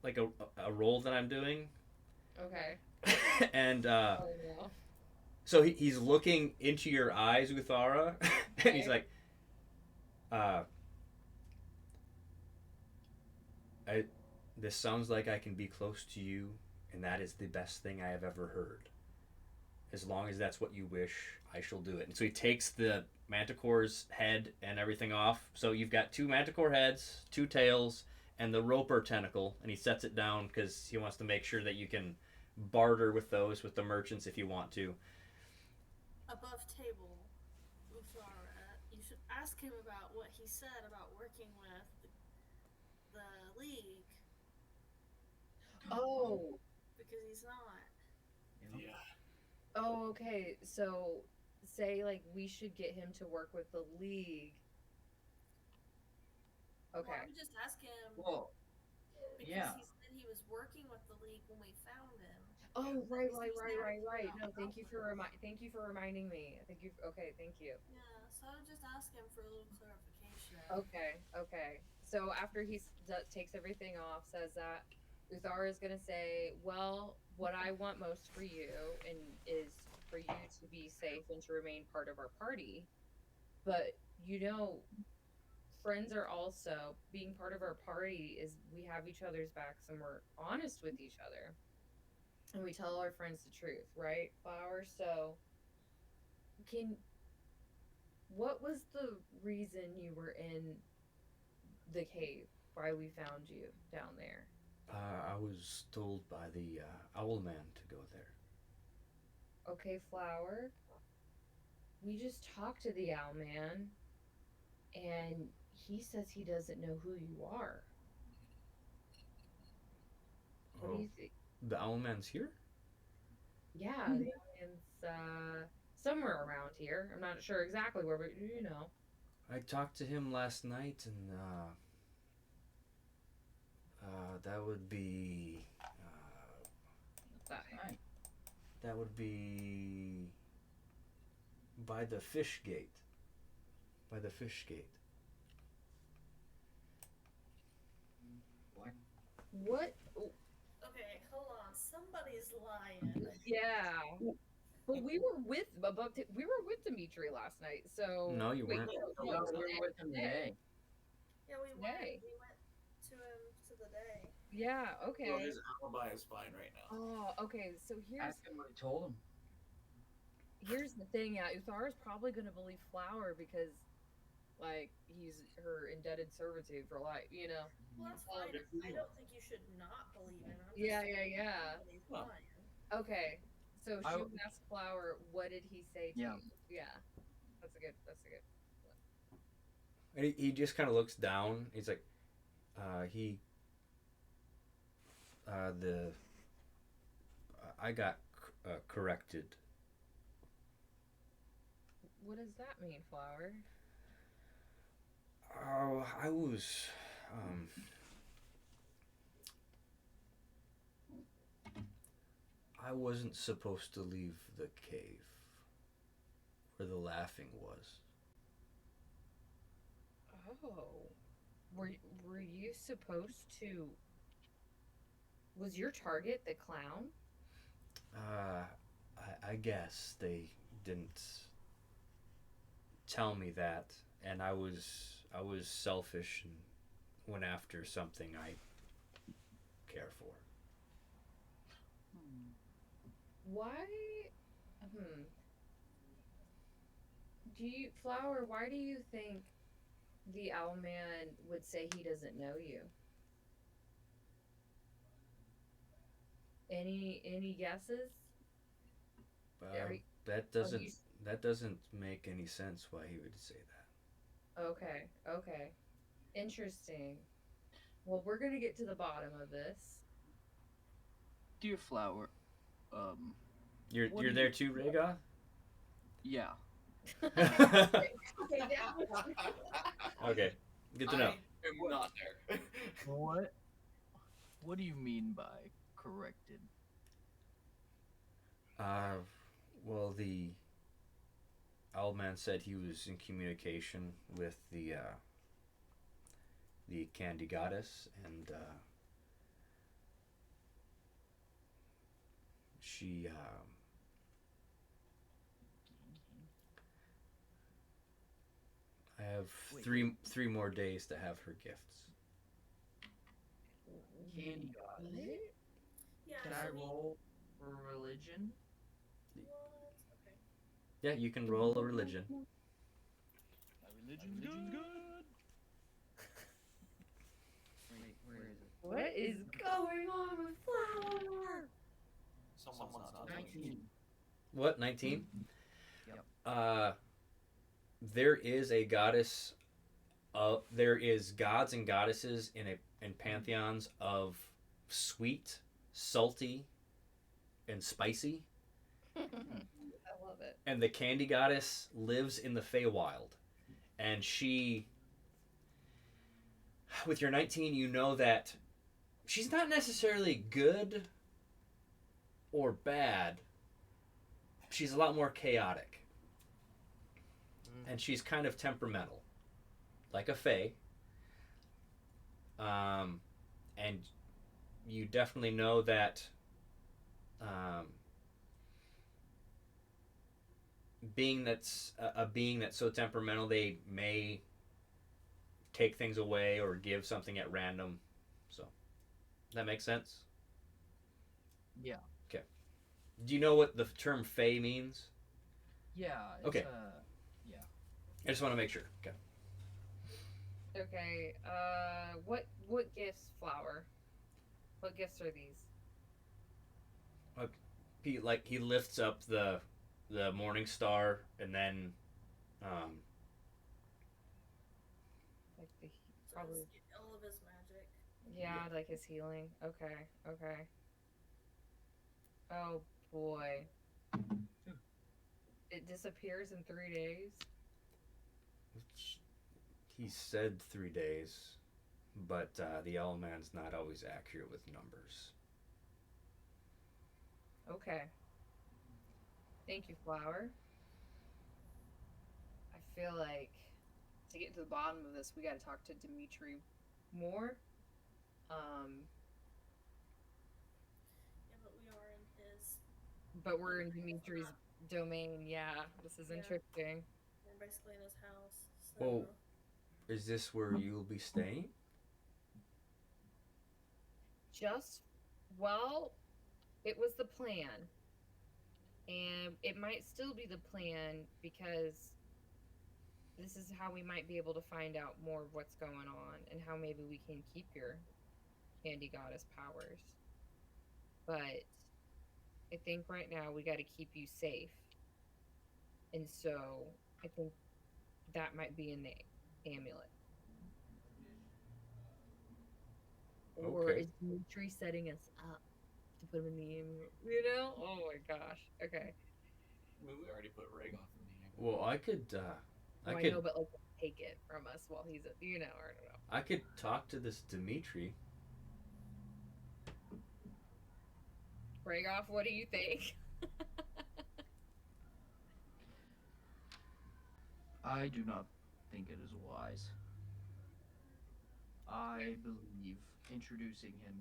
Speaker 1: like a role that I'm doing.
Speaker 4: Okay.
Speaker 1: And
Speaker 4: Oh no.
Speaker 1: so he's looking into your eyes, Uthara, and he's like, uh, I, this sounds like I can be close to you, and that is the best thing I have ever heard. As long as that's what you wish, I shall do it. And so he takes the manticore's head and everything off. So you've got two manticore heads, two tails, and the roper tentacle, and he sets it down because he wants to make sure that you can barter with those with the merchants if you want to.
Speaker 3: Above table, Uthara, you should ask him about what he said about working with the League.
Speaker 4: Oh.
Speaker 3: Because he's not.
Speaker 5: Yeah.
Speaker 4: Oh, okay. So say like we should get him to work with the league. Okay.
Speaker 3: Well, I would just ask him
Speaker 7: Well,
Speaker 3: because
Speaker 7: yeah.
Speaker 3: he said he was working with the League when we found him.
Speaker 4: Oh,
Speaker 3: He's
Speaker 4: right.
Speaker 3: now
Speaker 4: No, thank you for reminding me. Thank you. Okay, thank you.
Speaker 3: Yeah, so I would just ask him for a little clarification.
Speaker 4: Okay. So after he takes everything off, says that Uthara is gonna say, "Well, what I want most for you and is for you to be safe and to remain part of our party, but you know, friends are also being part of our party is we have each other's backs and we're honest with each other." And we tell our friends the truth, right, Flower? So, can what was the reason you were in the cave? Why we found you down there?
Speaker 1: I was told by the Owlman to go there.
Speaker 4: Okay, Flower. We just talked to the owl man, and he says he doesn't know who you are. What do
Speaker 1: Oh,
Speaker 4: you think?
Speaker 1: the Owlman's here?
Speaker 4: Yeah, the alien's somewhere around here. I'm not sure exactly where, but you know.
Speaker 1: I talked to him last night, and that would be
Speaker 7: Right.
Speaker 1: that would be by the fish gate. By the fish gate.
Speaker 4: What?
Speaker 3: Okay, hold on. Somebody's lying.
Speaker 4: Yeah. But we were with Dimitri last night, so
Speaker 1: No, you weren't.
Speaker 7: No, we're with him today.
Speaker 3: Yeah, we
Speaker 4: Today.
Speaker 3: went to him to the day.
Speaker 4: Yeah, okay.
Speaker 5: Well, his alibi is fine right now.
Speaker 4: Oh, okay. So
Speaker 7: Ask him what he told him.
Speaker 4: here's the thing. Yeah, Uthara's probably gonna believe Flower because, like, he's her indebted servitude for life. You know.
Speaker 3: Well, that's
Speaker 4: Oh,
Speaker 3: fine.
Speaker 5: but
Speaker 3: I don't think you should not believe him. I'm just
Speaker 4: Yeah.
Speaker 3: somebody's
Speaker 5: Well.
Speaker 3: lying.
Speaker 4: Okay. So
Speaker 7: I
Speaker 4: she
Speaker 7: w-
Speaker 4: would ask Flower, what did he say to
Speaker 7: Yeah.
Speaker 4: you? Yeah. That's a good.
Speaker 1: And he just kind of looks down. He's like, I got corrected.
Speaker 4: What does that mean, Flower?
Speaker 1: Oh, I was, I wasn't supposed to leave the cave where the laughing was.
Speaker 4: Oh. Were you supposed to? Was your target the clown?
Speaker 1: I guess they didn't tell me that, and I was selfish and went after something I care for.
Speaker 4: Why? Do you, Flower? Why do you think the Owlman would say he doesn't know you. Any guesses? Are you,
Speaker 1: That
Speaker 4: are you
Speaker 1: doesn't make any sense why he would say that.
Speaker 4: okay? Okay, interesting. Well, we're gonna get to the bottom of this.
Speaker 2: Dear Flower, um,
Speaker 1: You're
Speaker 2: What
Speaker 1: you're
Speaker 2: do
Speaker 1: there
Speaker 2: you-
Speaker 1: too, Rhaegar?
Speaker 2: yeah.
Speaker 4: Okay,
Speaker 1: Okay, good to know.
Speaker 5: I am not there.
Speaker 2: What do you mean by corrected?
Speaker 1: Uh, well, the Owlman said he was in communication with the Candy Goddess, and she I have
Speaker 2: Wait.
Speaker 1: three more days to have her gifts.
Speaker 7: Candy God.
Speaker 3: Yeah.
Speaker 7: Can I roll for religion?
Speaker 3: What? Okay.
Speaker 1: Yeah, you can roll a religion.
Speaker 2: My religion's good.
Speaker 7: Wait, where is it?
Speaker 4: what is going on with Flower?
Speaker 5: Someone's not
Speaker 7: 19.
Speaker 1: What, 19?
Speaker 2: Yep.
Speaker 1: There is a goddess. There is gods and goddesses in pantheons of sweet, salty, and spicy.
Speaker 4: I love it.
Speaker 1: And the Candy Goddess lives in the Feywild, and she. With your 19, you know that she's not necessarily good or bad. She's a lot more chaotic. And she's kind of temperamental, like a Fey. And you definitely know that being that's a being that's so temperamental, they may take things away or give something at random. So, that makes sense?
Speaker 2: Yeah.
Speaker 1: Okay. Do you know what the term Fey means?
Speaker 2: Yeah. It's,
Speaker 1: Okay.
Speaker 2: Yeah.
Speaker 1: I just want to make sure. Okay.
Speaker 4: Okay. What gifts, Flower? What gifts are these?
Speaker 1: He lifts up the morning star, and then
Speaker 4: Like the
Speaker 3: So
Speaker 4: probably.
Speaker 3: all of his magic.
Speaker 4: Yeah, like his healing. Okay. Okay. Oh boy. It disappears in 3 days.
Speaker 1: he said 3 days, but the Owlman's not always accurate with numbers.
Speaker 4: Okay. Thank you, Flower. I feel like to get to the bottom of this, we got to talk to Dimitri more.
Speaker 3: Yeah, but we are in his.
Speaker 4: But we're in Dimitri's domain. Yeah, this is
Speaker 3: Yeah.
Speaker 4: interesting.
Speaker 3: We're basically in his house. So.
Speaker 1: Oh. Is this where you'll be staying?
Speaker 4: Just, well, it was the plan. And it might still be the plan because this is how we might be able to find out more of what's going on and how maybe we can keep your Candy Goddess powers. But I think right now we got to keep you safe. And so I think that might be in the amulet. Or
Speaker 1: Okay.
Speaker 4: is Dimitri setting us up to put him in the amulet? You know? Oh my gosh. Okay.
Speaker 5: We already put Rhaegar in the
Speaker 1: Well, I could. I
Speaker 4: Well, I
Speaker 1: could.
Speaker 4: know, but like take it from us while he's, you know, I don't know.
Speaker 1: I could talk to this Dimitri.
Speaker 4: Ragoff, what do you think?
Speaker 2: I do not think it is wise. I believe introducing him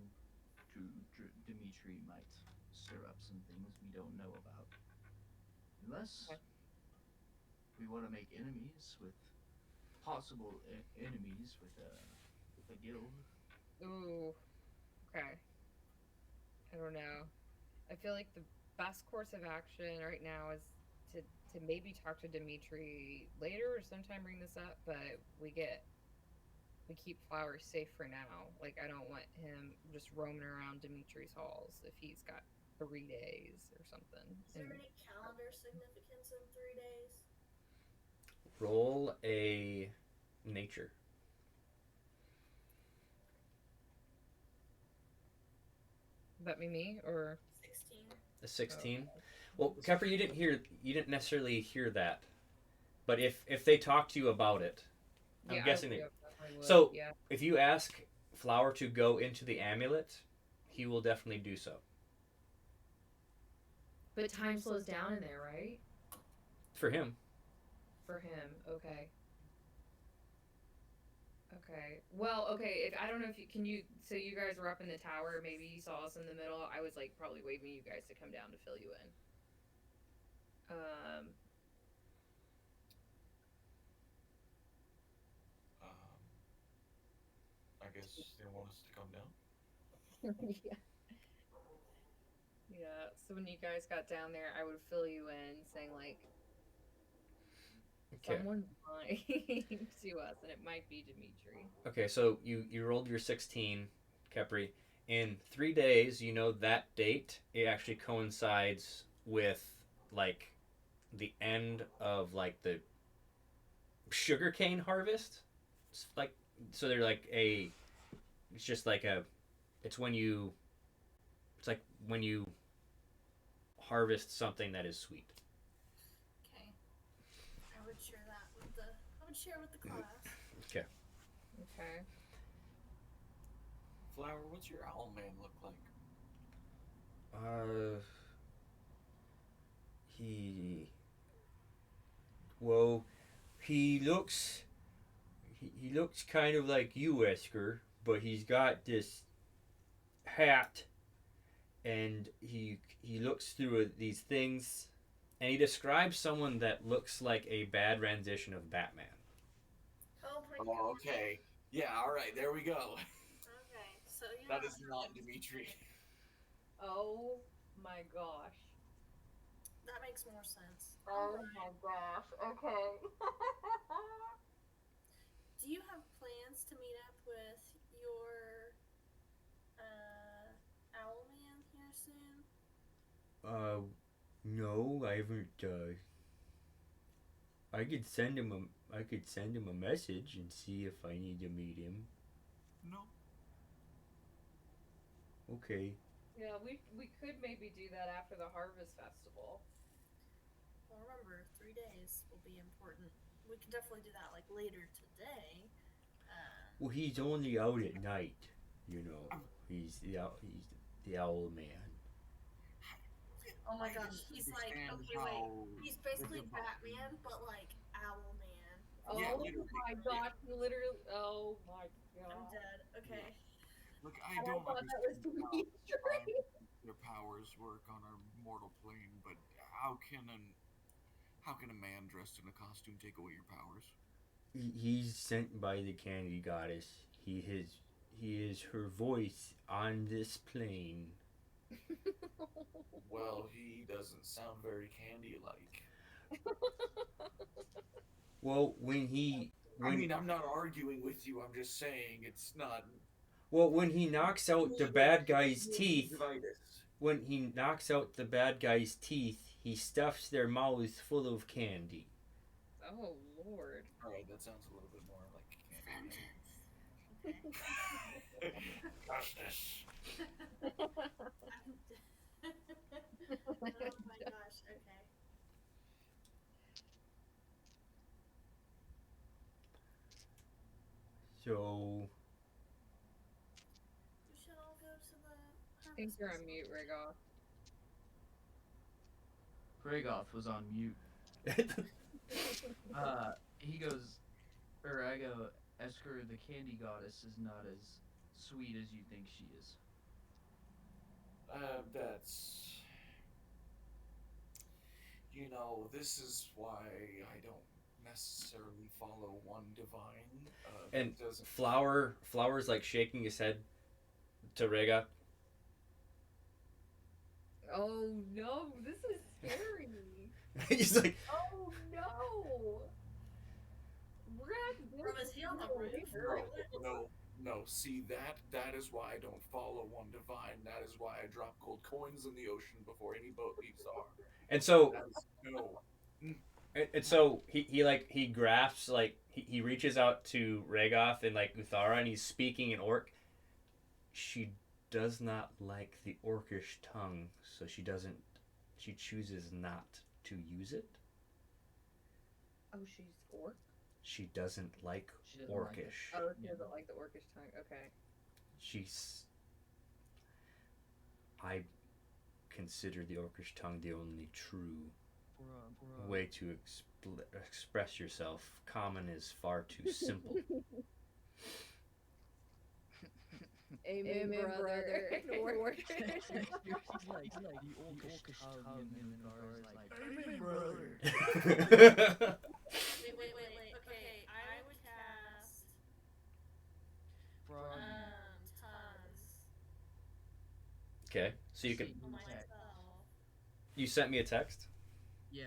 Speaker 2: to Dimitri might stir up some things we don't know about. Unless
Speaker 4: Okay.
Speaker 2: we want to make enemies with possible enemies with a guild.
Speaker 4: Ooh. Okay. I don't know. I feel like the best course of action right now is to maybe talk to Dimitri later or sometime bring this up, but we get we keep Flowers safe for now. Like, I don't want him just roaming around Dimitri's halls if he's got 3 days or something.
Speaker 3: Is there any calendar significance in 3 days?
Speaker 1: Roll a nature.
Speaker 4: That me or
Speaker 3: 16.
Speaker 1: A 16. Well, Kepper, you didn't necessarily hear that, but if they talk to you about it, I'm guessing that. So
Speaker 4: yeah.
Speaker 1: if you ask Flower to go into the amulet, he will definitely do so.
Speaker 4: But time slows down in there, right?
Speaker 1: For him.
Speaker 4: For him, okay. Okay. Well, okay. If I don't know if you can you. So you guys were up in the tower. Maybe you saw us in the middle. I was like probably waving you guys to come down to fill you in.
Speaker 5: I guess they want us to come down.
Speaker 4: Yeah. Yeah. So when you guys got down there, I would fill you in, saying like,
Speaker 1: Okay.
Speaker 4: someone's lying to us, and it might be Dimitri.
Speaker 1: Okay, so you rolled your 16, Kepri. In 3 days, you know that date. It actually coincides with like the end of like the sugarcane harvest. It's like so they're like a. It's just like a. It's when you. It's like when you harvest something that is sweet.
Speaker 3: Okay. I would share that with the. I would share with the class.
Speaker 1: Okay.
Speaker 4: Okay.
Speaker 5: Flower, what's your Owlman look like?
Speaker 1: He. Well, he looks. He looks kind of like you, Esker, but he's got this hat, and he looks through these things, and he describes someone that looks like a bad rendition of Batman.
Speaker 3: Oh my
Speaker 5: Oh,
Speaker 3: god.
Speaker 5: okay. Yeah, alright, there we go.
Speaker 3: Okay, so yeah.
Speaker 5: That is not Dimitri.
Speaker 4: Oh my gosh.
Speaker 3: That makes more sense.
Speaker 4: Oh my gosh. Okay.
Speaker 3: Do you have plans to meet up with your Owlman here soon?
Speaker 1: No, I haven't. I could send him a message and see if I need to meet him.
Speaker 5: No.
Speaker 1: Okay.
Speaker 4: Yeah, we could maybe do that after the Harvest Festival.
Speaker 3: Well, remember, 3 days will be important. We can definitely do that like later today.
Speaker 1: Well, he's only out at night. You know, he's the Owlman.
Speaker 3: Oh my gosh, he's like, okay, wait. He's basically Batman, but like Owlman.
Speaker 4: Oh
Speaker 5: Yeah,
Speaker 4: my gosh, literally. Oh my
Speaker 3: I'm
Speaker 4: god.
Speaker 3: dead. Okay.
Speaker 5: Look,
Speaker 4: I thought that was Dimitri.
Speaker 5: their powers work on our mortal plane, but how can a man dressed in a costume take away your powers?
Speaker 1: He's sent by the candy goddess. He is her voice on this plane.
Speaker 5: Well, he doesn't sound very candy-like.
Speaker 1: Well,
Speaker 5: I mean, I'm not arguing with you. I'm just saying it's not.
Speaker 1: Well, when he knocks out the bad guy's teeth,
Speaker 5: Gingivitis.
Speaker 1: when he knocks out the bad guy's teeth, he stuffs their mouths full of candy.
Speaker 4: Oh lord.
Speaker 5: All right, that sounds a little bit more like candy.
Speaker 3: Okay.
Speaker 5: Gosh.
Speaker 3: Oh my gosh. Okay.
Speaker 1: So
Speaker 3: We should all go to the.
Speaker 4: I think you're on mute, Rigoff.
Speaker 2: Gregoth was on mute. He goes, or I go, Esker, the candy goddess is not as sweet as you think she is.
Speaker 5: That's. You know, this is why I don't necessarily follow one divine.
Speaker 1: and
Speaker 5: that doesn't.
Speaker 1: Flower's like shaking his head to Rega.
Speaker 4: Oh no, this is scary.
Speaker 1: He's like,
Speaker 4: Oh no. We're gonna have to do
Speaker 3: Bro, is he on the
Speaker 5: No. See that is why I don't follow one divine. That is why I drop gold coins in the ocean before any boat leaves the harbor.
Speaker 1: And so
Speaker 5: That is no.
Speaker 1: and so he grasps like he reaches out to Ragoth and like Uthara and he's speaking in orc. She does not like the orcish tongue, so she chooses not to use it.
Speaker 4: Oh, she's orc?
Speaker 1: She doesn't like
Speaker 2: She doesn't like it.
Speaker 1: orcish.
Speaker 4: Oh, she doesn't like the orcish tongue. Okay.
Speaker 1: I consider the orcish tongue the only true way to express yourself. Common is far too simple.
Speaker 4: Amen, brother. Orcish.
Speaker 2: She's like the orcish tongue and then Gara's like, amen, brother.
Speaker 3: Wait. Okay, I would cast
Speaker 2: Frog.
Speaker 3: tons
Speaker 1: Okay, so you can.
Speaker 3: on myself.
Speaker 1: You sent me a text.
Speaker 2: Yeah.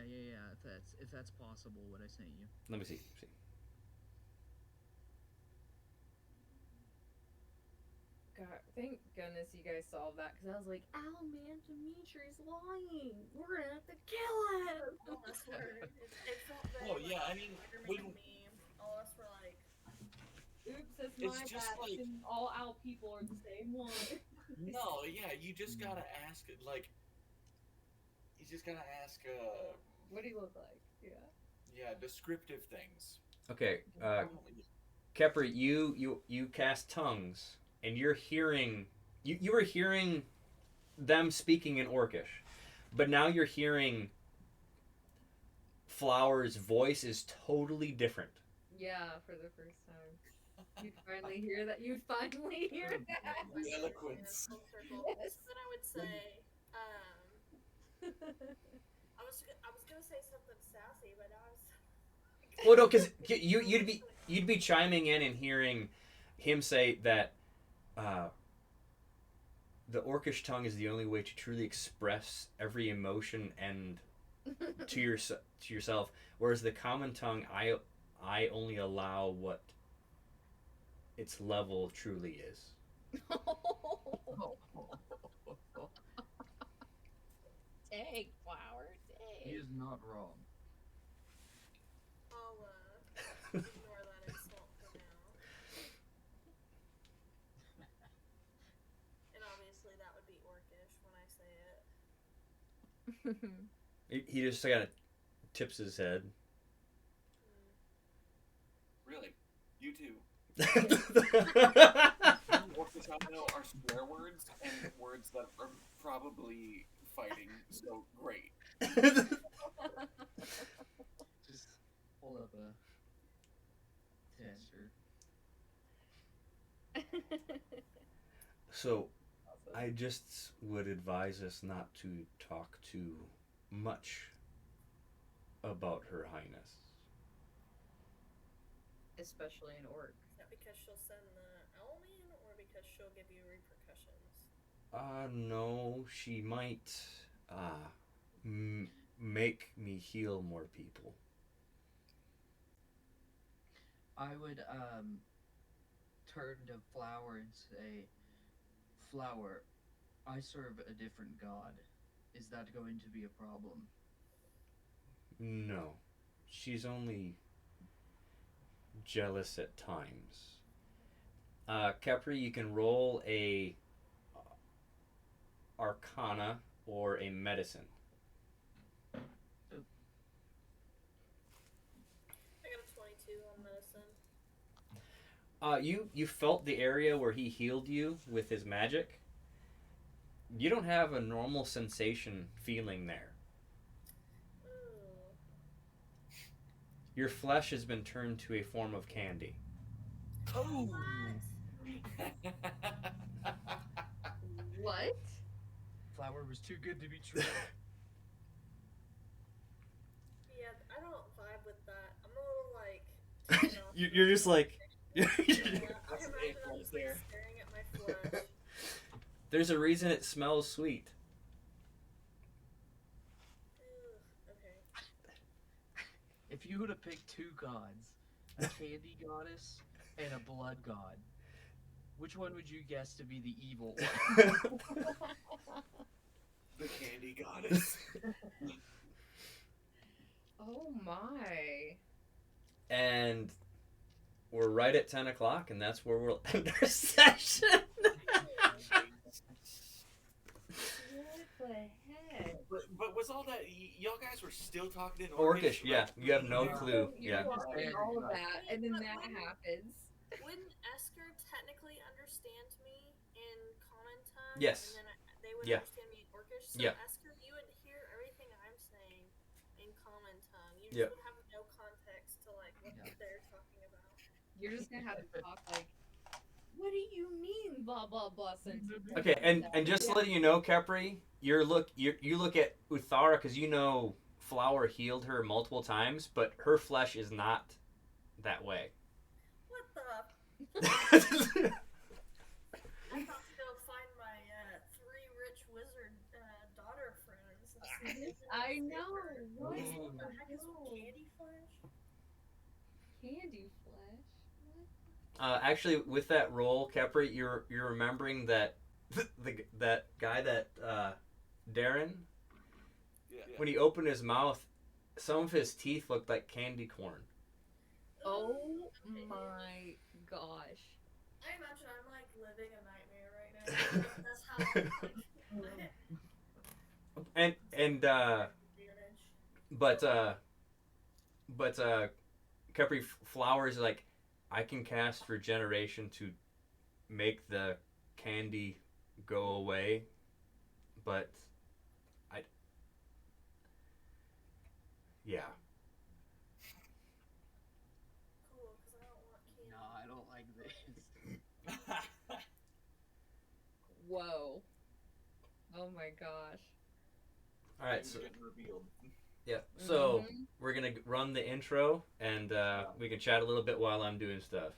Speaker 2: If that's possible, what I sent you.
Speaker 1: Let me see.
Speaker 4: God, thank goodness you guys solved that, because I was like, Owlman, Dimitri's lying. We're gonna have to kill him.
Speaker 3: All us were. It felt very
Speaker 5: Oh yeah, I
Speaker 3: like
Speaker 5: mean,
Speaker 3: Spider-Man meme. All us were like,
Speaker 4: Oops, that's
Speaker 5: It's
Speaker 4: my
Speaker 5: just
Speaker 4: bad.
Speaker 5: like-
Speaker 4: And all owl people are the same one.
Speaker 5: No, yeah, you just gotta ask like. You just gotta ask
Speaker 4: What do you look like? Yeah.
Speaker 5: descriptive things.
Speaker 1: Okay, Kepri, you cast tongues, and you're hearing you were hearing them speaking in Orcish, but now you're hearing Flower's voice is totally different.
Speaker 4: Yeah, for the first time. You'd finally hear that. You'd finally hear that.
Speaker 5: The eloquence.
Speaker 3: full circle. So then I would say, I was gonna say something sassy, but now I was.
Speaker 1: Well, no, because you'd be chiming in and hearing him say that the Orcish tongue is the only way to truly express every emotion and to yourself, whereas the common tongue, I only allow what its level truly is.
Speaker 4: Dang, Flower,
Speaker 2: He
Speaker 4: dang.
Speaker 2: is not wrong.
Speaker 3: I'll ignore that insult for now. And obviously that would be orcish when I say it.
Speaker 1: He just kind of tips his head.
Speaker 5: Really, you too. What I know are swear words and words that are probably fighting. So great.
Speaker 2: Just pull up a tester.
Speaker 1: So, I just would advise us not to talk too much about Her Highness.
Speaker 4: Especially an orc.
Speaker 3: Is that because she'll send the Owlmen, or because she'll give you repercussions?
Speaker 1: No, she might make me heal more people.
Speaker 2: I would turn to Flower and say, Flower, I serve a different god. Is that going to be a problem?
Speaker 1: No, she's only jealous at times. Kepri, you can roll a Arcana or a Medicine.
Speaker 3: I got a 22 on medicine.
Speaker 1: You felt the area where he healed you with his magic. You don't have a normal sensation feeling there.
Speaker 3: Ooh.
Speaker 1: Your flesh has been turned to a form of candy.
Speaker 5: Oh.
Speaker 4: What?
Speaker 2: Flower was too good to be true.
Speaker 3: Yeah, I don't vibe with that. I'm a little like. turned off
Speaker 1: You're just like.
Speaker 3: Yeah, I
Speaker 5: That's
Speaker 3: imagine
Speaker 5: it
Speaker 3: I'm just like
Speaker 5: right there.
Speaker 3: staring at my flesh.
Speaker 1: There's a reason it smells sweet.
Speaker 3: Ugh, okay.
Speaker 2: If you were to pick two gods, a candy goddess and a blood god. Which one would you guess to be the evil one?
Speaker 5: The candy goddess.
Speaker 4: Oh my.
Speaker 1: And we're right at 10 o'clock, and that's where we'll end our session.
Speaker 4: What the heck?
Speaker 5: But was all that y'all guys were still talking in
Speaker 1: Orcish,
Speaker 5: Orcish?
Speaker 1: yeah. You have no clue.
Speaker 4: You're
Speaker 1: Yeah.
Speaker 4: watching all of that, and then that happens.
Speaker 3: Wouldn't Esker technically understand me in common tongue?
Speaker 1: Yes.
Speaker 3: And then they would
Speaker 1: Yeah.
Speaker 3: understand me in Orcish. So
Speaker 1: Yeah.
Speaker 3: Esker, you would hear everything I'm saying in common tongue. You just
Speaker 1: Yeah.
Speaker 3: would have no context to like what they're talking about.
Speaker 4: You're just gonna have to talk like, what do you mean, blah blah blah sentence?
Speaker 1: Okay, and just letting you know, Kepri, you look at Uthara because you know Flower healed her multiple times, but her flesh is not that way.
Speaker 3: What the? I thought to go find my 3 rich wizard daughter friends. And see if
Speaker 4: I know.
Speaker 3: What
Speaker 4: What?
Speaker 3: the heck is
Speaker 4: No.
Speaker 3: candy flesh?
Speaker 4: Candy flesh.
Speaker 1: Actually, with that roll, Kepri, you're remembering that that guy that Darren,
Speaker 5: Yeah.
Speaker 1: when he opened his mouth, some of his teeth looked like candy corn.
Speaker 4: Oh my gosh.
Speaker 3: I imagine I'm like living a nightmare right now. That's how like
Speaker 1: but Kepri Flowers is like, I can cast regeneration to make the candy go away, but yeah.
Speaker 3: cool because I don't want candy.
Speaker 2: No, I don't like this.
Speaker 4: Whoa. Oh my gosh.
Speaker 1: All right,
Speaker 5: Things
Speaker 1: so
Speaker 5: are getting revealed.
Speaker 1: yeah, so
Speaker 4: Mhm.
Speaker 1: we're gonna run the intro, and we can chat a little bit while I'm doing stuff.